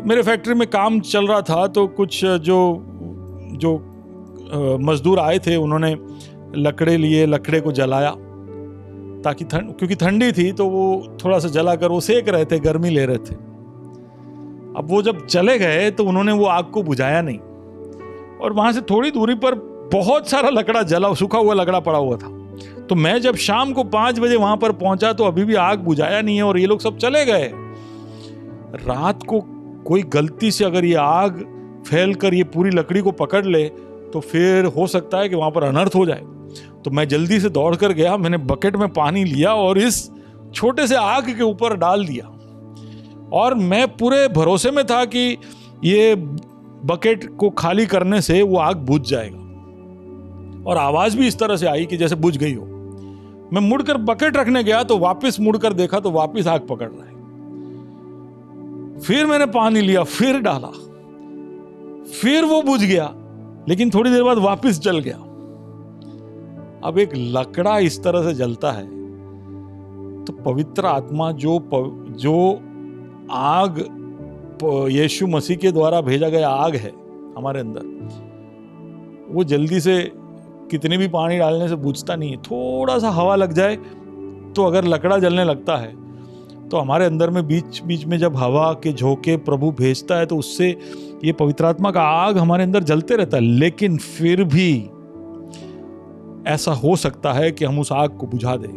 मेरे फैक्ट्री में काम चल रहा था तो कुछ जो मजदूर आए थे, उन्होंने लकड़े लिए, लकड़े को जलाया ताकि क्योंकि ठंडी थी तो वो थोड़ा सा जलाकर वो सेक रहे थे, गर्मी ले रहे थे। अब वो जब चले गए तो उन्होंने वो आग को बुझाया नहीं, और वहां से थोड़ी दूरी पर बहुत सारा लकड़ा जला, सूखा हुआ लकड़ा पड़ा हुआ था। तो मैं जब शाम को 5 बजे वहां पर पहुंचा तो अभी भी आग बुझाया नहीं है और ये लोग सब चले गए। रात को कोई गलती से अगर ये आग फैल कर ये पूरी लकड़ी को पकड़ ले तो फिर हो सकता है कि वहां पर अनर्थ हो जाए। तो मैं जल्दी से दौड़ कर गया, मैंने बकेट में पानी लिया और इस छोटे से आग के ऊपर डाल दिया, और मैं पूरे भरोसे में था कि ये बकेट को खाली करने से वो आग बुझ जाएगा। और आवाज भी इस तरह से आई कि जैसे बुझ गई हो। मैं मुड़कर बकेट रखने गया तो वापस मुड़कर देखा तो वापस आग पकड़ रहा है। फिर मैंने पानी लिया, फिर डाला, फिर वो बुझ गया, लेकिन थोड़ी देर बाद वापस जल गया। अब एक लकड़ा इस तरह से जलता है तो पवित्र आत्मा जो आग यीशु मसीह के द्वारा भेजा गया आग है हमारे अंदर, वो जल्दी से कितने भी पानी डालने से बुझता नहीं है। थोड़ा सा हवा लग जाए तो अगर लकड़ा जलने लगता है, तो हमारे अंदर में बीच बीच में जब हवा के झोंके प्रभु भेजता है तो उससे ये पवित्र आत्मा का आग हमारे अंदर जलते रहता है। लेकिन फिर भी ऐसा हो सकता है कि हम उस आग को बुझा दें।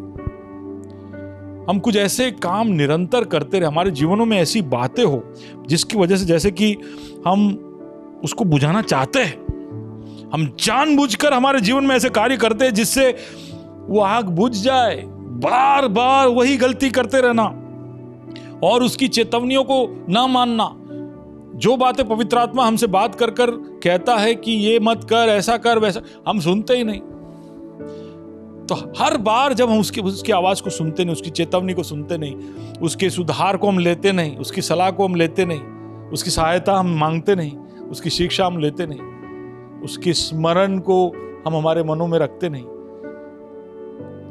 हम कुछ ऐसे काम निरंतर करते रहे, हमारे जीवनों में ऐसी बातें हो जिसकी वजह से जैसे कि हम उसको बुझाना चाहते हैं, हम जानबूझकर हमारे जीवन में ऐसे कार्य करते हैं जिससे वो आग बुझ जाए। बार बार वही गलती करते रहना और उसकी चेतावनियों को ना मानना। जो बातें पवित्र आत्मा हमसे बात कर कर कहता है कि ये मत कर, ऐसा कर, वैसा, हम सुनते ही नहीं। तो हर बार जब हम उसकी आवाज को सुनते नहीं, उसकी चेतावनी को सुनते नहीं, उसके सुधार को हम लेते नहीं, उसकी सलाह को हम लेते नहीं, उसकी सहायता हम मांगते नहीं, उसकी शिक्षा हम लेते नहीं, उसके स्मरण को हम हमारे मनों में रखते नहीं,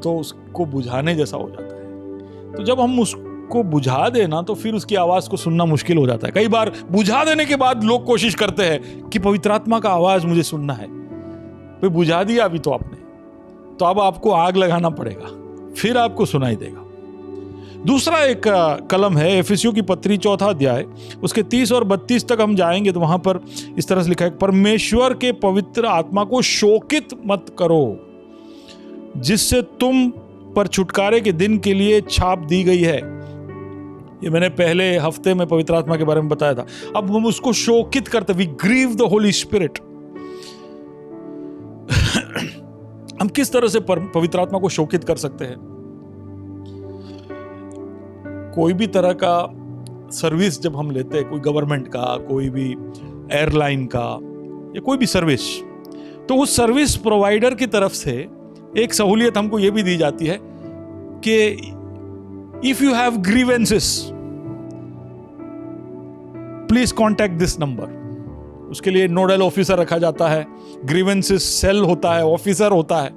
तो उसको बुझाने जैसा हो जाता है। तो जब हम उसको बुझा देना तो फिर उसकी आवाज को सुनना मुश्किल हो जाता है। कई बार बुझा देने के बाद लोग कोशिश करते हैं कि पवित्र आत्मा का आवाज मुझे सुनना है। फिर बुझा दिया अभी तो आपने, तो अब आपको आग लगाना पड़ेगा, फिर आपको सुनाई देगा। दूसरा एक कलम है एफिसियों की पत्री 4 अध्याय, उसके 30 और 32 तक हम जाएंगे तो वहां पर इस तरह से लिखा है, परमेश्वर के पवित्र आत्मा को शोकित मत करो जिससे तुम पर छुटकारे के दिन के लिए छाप दी गई है। ये मैंने पहले हफ्ते में पवित्र आत्मा के बारे में बताया था। अब हम उसको शोकित करते, we grieve the Holy Spirit. हम किस तरह से पवित्र आत्मा को शोकित कर सकते हैं? कोई भी तरह का सर्विस जब हम लेते हैं, कोई गवर्नमेंट का, कोई भी एयरलाइन का या कोई भी सर्विस, तो उस सर्विस प्रोवाइडर की तरफ से एक सहूलियत हमको यह भी दी जाती है कि if you have grievances please contact this number. उसके लिए नोडल ऑफिसर रखा जाता है, ग्रीवेंसेस सेल होता है, ऑफिसर होता है।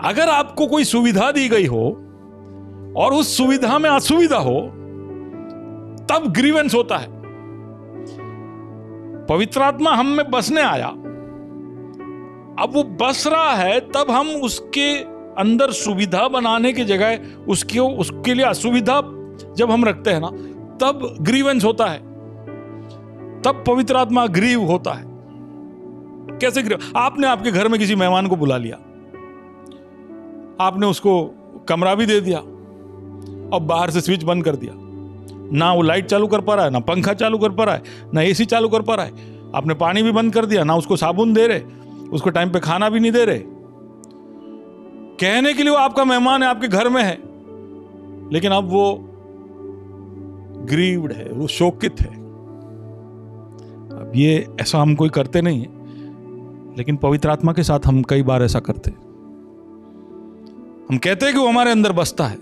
अगर आपको कोई सुविधा दी गई हो और उस सुविधा में असुविधा हो, तब ग्रीवेंस होता है। पवित्र आत्मा हम में बसने आया, अब वो बस रहा है, तब हम उसके अंदर सुविधा बनाने की जगह उसके लिए असुविधा जब हम रखते हैं ना, तब ग्रीवेंस होता है, तब पवित्र आत्मा ग्रीव होता है। कैसे ग्रीव? आपने आपके घर में किसी मेहमान को बुला लिया, आपने उसको कमरा भी दे दिया और बाहर से स्विच बंद कर दिया, ना वो लाइट चालू कर पा रहा है, ना पंखा चालू कर पा रहा है, ना एसी चालू कर पा रहा है। आपने पानी भी बंद कर दिया, ना उसको साबुन दे रहे, उसको टाइम पे खाना भी नहीं दे रहे। कहने के लिए वो आपका मेहमान है, आपके घर में है, लेकिन अब वो ग्रीव्ड है, वो शोकित है। अब ये ऐसा हम कोई करते नहीं है, लेकिन पवित्र आत्मा के साथ हम कई बार ऐसा करते हैं। हम कहते हैं कि वो हमारे अंदर बसता है,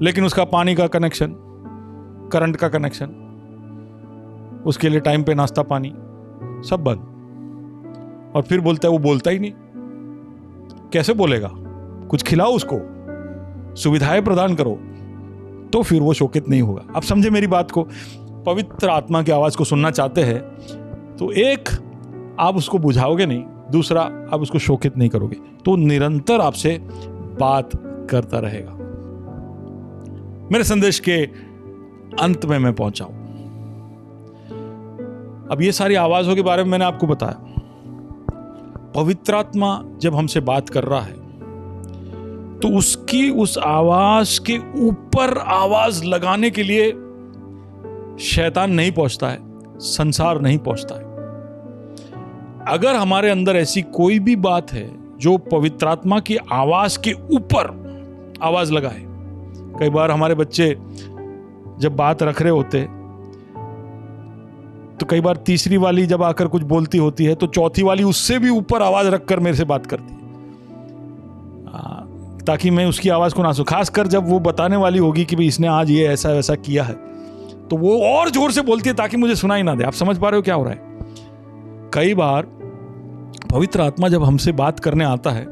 लेकिन उसका पानी का कनेक्शन, करंट का कनेक्शन, उसके लिए टाइम पे नाश्ता पानी सब बंद, और फिर बोलता है वो बोलता ही नहीं। कैसे बोलेगा? कुछ खिलाओ उसको, सुविधाएं प्रदान करो, तो फिर वो शोकित नहीं होगा। आप समझे मेरी बात को? पवित्र आत्मा की आवाज को सुनना चाहते हैं तो एक, आप उसको बुझाओगे नहीं, दूसरा आप उसको शोकित नहीं करोगे, तो निरंतर आपसे बात करता रहेगा। मेरे संदेश के अंत में मैं पहुंचा हूं। अब ये सारी आवाजों के बारे में मैंने आपको बताया। पवित्र आत्मा जब हमसे बात कर रहा है तो उसकी उस आवाज के ऊपर आवाज लगाने के लिए शैतान नहीं पहुंचता है, संसार नहीं पहुंचता है। अगर हमारे अंदर ऐसी कोई भी बात है जो पवित्र आत्मा की आवाज के ऊपर आवाज लगाए, कई बार हमारे बच्चे जब बात रख रहे होते तो कई बार तीसरी वाली जब आकर कुछ बोलती होती है तो चौथी वाली उससे भी ऊपर आवाज रखकर मेरे से बात करती है, ताकि मैं उसकी आवाज को ना सुन। खासकर जब वो बताने वाली होगी कि भाई इसने आज ये ऐसा वैसा किया है, तो वो और जोर से बोलती है ताकि मुझे सुनाई ना दे। आप समझ पा रहे हो क्या हो रहा है? कई बार पवित्र आत्मा जब हमसे बात करने आता है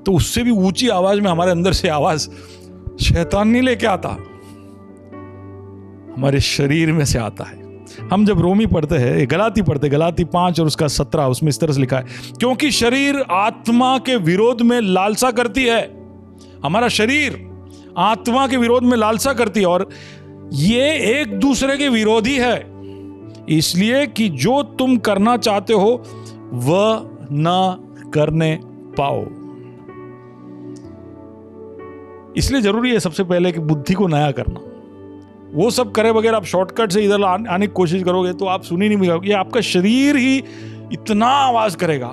तो उससे भी ऊंची आवाज में हमारे अंदर से आवाज शैतान नहीं लेके आता, हमारे शरीर में से आता है। हम जब रोमी पढ़ते हैं, गलाती पढ़ते, गलाती 5 और उसका 17, उसमें इस तरह से लिखा है, क्योंकि शरीर आत्मा के विरोध में लालसा करती है। हमारा शरीर आत्मा के विरोध में लालसा करती है, और ये एक दूसरे के विरोधी है, इसलिए कि जो तुम करना चाहते हो वह न करने पाओ। इसलिए जरूरी है सबसे पहले कि बुद्धि को नया करना। वो सब करे बगैर आप शॉर्टकट से इधर आने की कोशिश करोगे तो आप सुन ही नहीं पाओगे। आपका शरीर ही इतना आवाज करेगा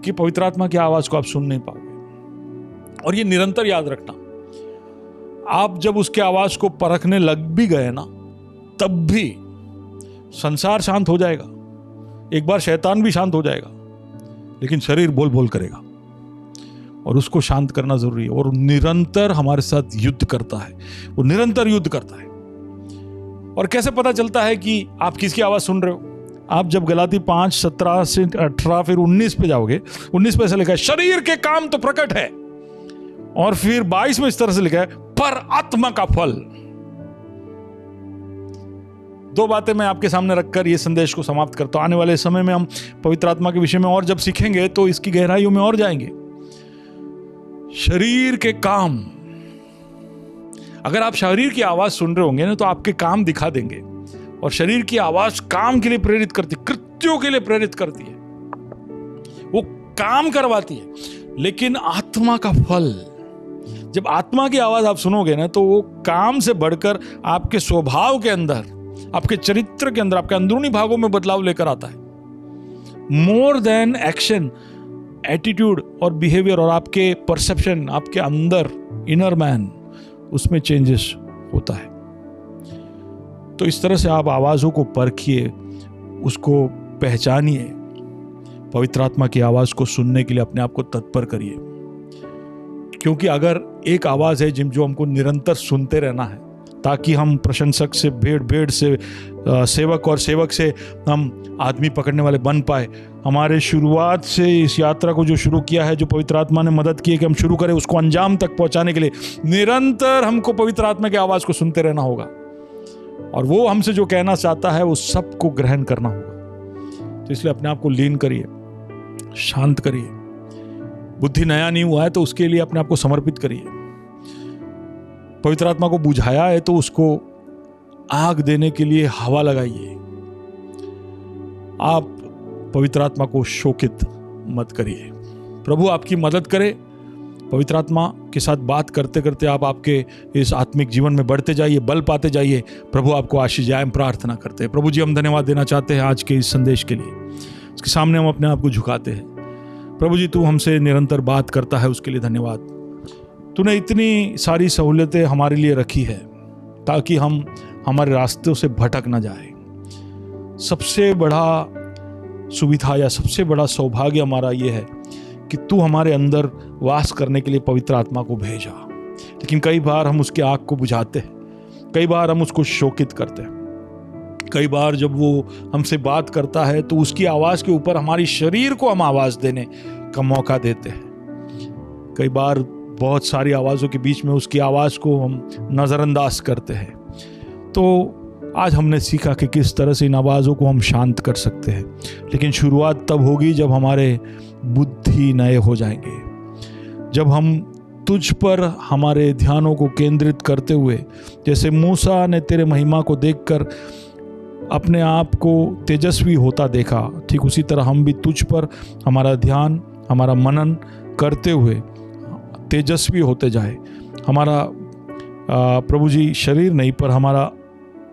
कि पवित्र आत्मा की आवाज को आप सुन नहीं पाओगे। और ये निरंतर याद रखना, आप जब उसके आवाज को परखने लग भी गए ना, तब भी संसार शांत हो जाएगा, एक बार शैतान भी शांत हो जाएगा, लेकिन शरीर बोल बोल करेगा, और उसको शांत करना जरूरी है। और निरंतर हमारे साथ युद्ध करता है, वो निरंतर युद्ध करता है। और कैसे पता चलता है कि आप किसकी आवाज सुन रहे हो? आप जब गलाती 5, 17 से 18 फिर 19 पे जाओगे, 19 पे ऐसा लिखा है, शरीर के काम तो प्रकट है, और फिर 22 में इस तरह से लिखा है, पर आत्मा का फल। दो बातें मैं आपके सामने रखकर ये संदेश को समाप्त करता हूं। आने वाले समय में हम पवित्र आत्मा के विषय में और जब सीखेंगे तो इसकी गहराइयों में और जाएंगे। शरीर के काम, अगर आप शरीर की आवाज सुन रहे होंगे ना, तो आपके काम दिखा देंगे। और शरीर की आवाज काम के लिए प्रेरित करती, कृत्यों के लिए प्रेरित करती है, वो काम करवाती है। लेकिन आत्मा का फल, जब आत्मा की आवाज आप सुनोगे ना, तो वो काम से बढ़कर आपके स्वभाव के अंदर, आपके चरित्र के अंदर, आपके अंदरूनी भागों में बदलाव लेकर आता है। मोर देन एक्शन, एटीट्यूड और बिहेवियर और आपके परसेप्शन, आपके अंदर इनर मैन, उसमें चेंजेस होता है। तो इस तरह से आप आवाजों को परखिए, उसको पहचानिए, पवित्र आत्मा की आवाज को सुनने के लिए अपने आप को तत्पर करिए। क्योंकि अगर एक आवाज है जो हमको निरंतर सुनते रहना है, ताकि हम प्रशंसक से भेड़ से सेवक और सेवक से हम आदमी पकड़ने वाले बन पाए। हमारे शुरुआत से इस यात्रा को जो शुरू किया है, जो पवित्र आत्मा ने मदद की है कि हम शुरू करें, उसको अंजाम तक पहुंचाने के लिए निरंतर हमको पवित्र आत्मा की आवाज को सुनते रहना होगा, और वो हमसे जो कहना चाहता है वो सबको ग्रहण करना होगा। तो इसलिए अपने आप को लीन करिए, शांत करिए। बुद्धि नया नहीं हुआ है तो उसके लिए अपने आप को समर्पित करिए। पवित्र आत्मा को बुझाया है तो उसको आग देने के लिए हवा लगाइए। आप पवित्र आत्मा को शोकित मत करिए। प्रभु आपकी मदद करे। पवित्र आत्मा के साथ बात करते करते आप आपके इस आत्मिक जीवन में बढ़ते जाइए, बल पाते जाइए। प्रभु आपको आशीष जाए, हम प्रार्थना करते हैं। प्रभु जी, हम धन्यवाद देना चाहते हैं आज के इस संदेश के लिए। इसके सामने हम अपने आप को झुकाते हैं। प्रभु जी, तू हमसे निरंतर बात करता है, उसके लिए धन्यवाद। तूने इतनी सारी सहूलियतें हमारे लिए रखी है ताकि हम हमारे रास्तों से भटक ना जाए। सबसे बड़ा सुविधा या सबसे बड़ा सौभाग्य हमारा ये है कि तू हमारे अंदर वास करने के लिए पवित्र आत्मा को भेजा। लेकिन कई बार हम उसकी आग को बुझाते हैं, कई बार हम उसको शोकित करते हैं, कई बार जब वो हमसे बात करता है तो उसकी आवाज़ के ऊपर हमारी शरीर को हम आवाज़ देने का मौका देते हैं। कई बार बहुत सारी आवाज़ों के बीच में उसकी आवाज़ को हम नज़रअंदाज करते हैं। तो आज हमने सीखा कि किस तरह से इन आवाज़ों को हम शांत कर सकते हैं। लेकिन शुरुआत तब होगी जब हमारे बुद्धि नए हो जाएंगे, जब हम तुझ पर हमारे ध्यानों को केंद्रित करते हुए, जैसे मूसा ने तेरे महिमा को देखकर अपने आप को तेजस्वी होता देखा, ठीक उसी तरह हम भी तुझ पर हमारा ध्यान, हमारा मनन करते हुए तेजस्वी होते जाए। हमारा प्रभु जी शरीर नहीं, पर हमारा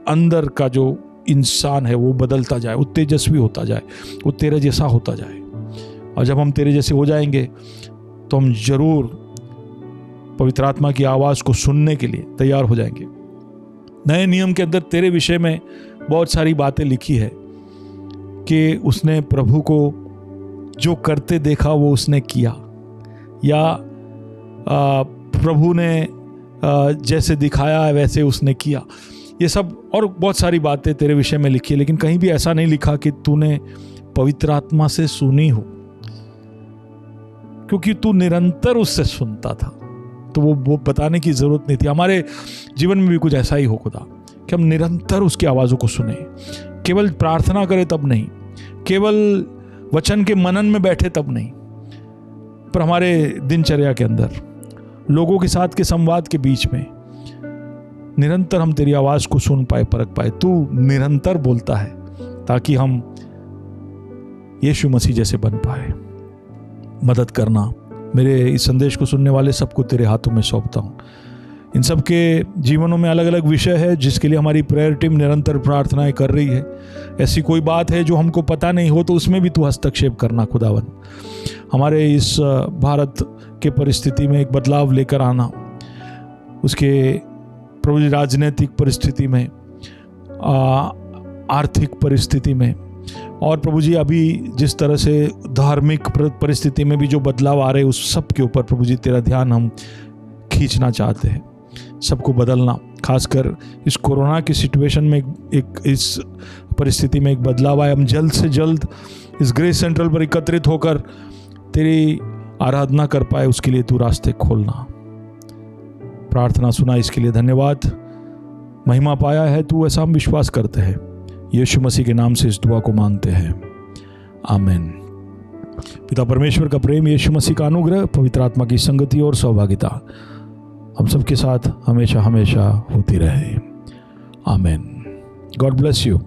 अंदर का जो इंसान है वो बदलता जाए, वो तेजस्वी होता जाए, वो तेरे जैसा होता जाए। और जब हम तेरे जैसे हो जाएंगे तो हम जरूर पवित्र आत्मा की आवाज़ को सुनने के लिए तैयार हो जाएंगे। नए नियम के अंदर तेरे विषय में बहुत सारी बातें लिखी है कि उसने प्रभु को जो करते देखा वो उसने किया, या प्रभु ने जैसे दिखाया है वैसे उसने किया। ये सब और बहुत सारी बातें तेरे विषय में लिखी है, लेकिन कहीं भी ऐसा नहीं लिखा कि तूने पवित्र आत्मा से सुनी हो, क्योंकि तू निरंतर उससे सुनता था। तो वो बताने की जरूरत नहीं थी। हमारे जीवन में भी कुछ ऐसा ही हो खुदा कि हम निरंतर उसकी आवाज़ों को सुने, केवल प्रार्थना करें तब नहीं, केवल वचन के मनन में बैठे तब नहीं, पर हमारे दिनचर्या के अंदर लोगों के साथ के संवाद के बीच में निरंतर हम तेरी आवाज़ को सुन पाए, परख पाए। तू निरंतर बोलता है ताकि हम यीशु मसीह जैसे बन पाए। मदद करना। मेरे इस संदेश को सुनने वाले सबको तेरे हाथों में सौंपता हूँ। इन सब के जीवनों में अलग अलग विषय है जिसके लिए हमारी प्रेयर टीम निरंतर प्रार्थनाएं कर रही है। ऐसी कोई बात है जो हमको पता नहीं हो तो उसमें भी तू हस्तक्षेप करना खुदावन। हमारे इस भारत के परिस्थिति में एक बदलाव लेकर आना, उसके प्रभु जी राजनीतिक परिस्थिति में, आर्थिक परिस्थिति में, और प्रभु जी अभी जिस तरह से धार्मिक परिस्थिति में भी जो बदलाव आ रहे हैं उस सब के ऊपर प्रभु जी तेरा ध्यान हम खींचना चाहते हैं। सबको बदलना, खासकर इस कोरोना की सिचुएशन में एक इस परिस्थिति में एक बदलाव आए। हम जल्द से जल्द इस ग्रेस सेंट्रल पर एकत्रित होकर तेरी आराधना कर पाए, उसके लिए तू रास्ते खोलना। प्रार्थना सुना इसके लिए धन्यवाद। महिमा पाया है तू, ऐसा हम विश्वास करते हैं। यीशु मसीह के नाम से इस दुआ को मांगते हैं, आमीन। पिता परमेश्वर का प्रेम, यीशु मसीह का अनुग्रह, पवित्र आत्मा की संगति और सहभागिता हम सबके साथ हमेशा हमेशा होती रहे, आमीन। God bless you.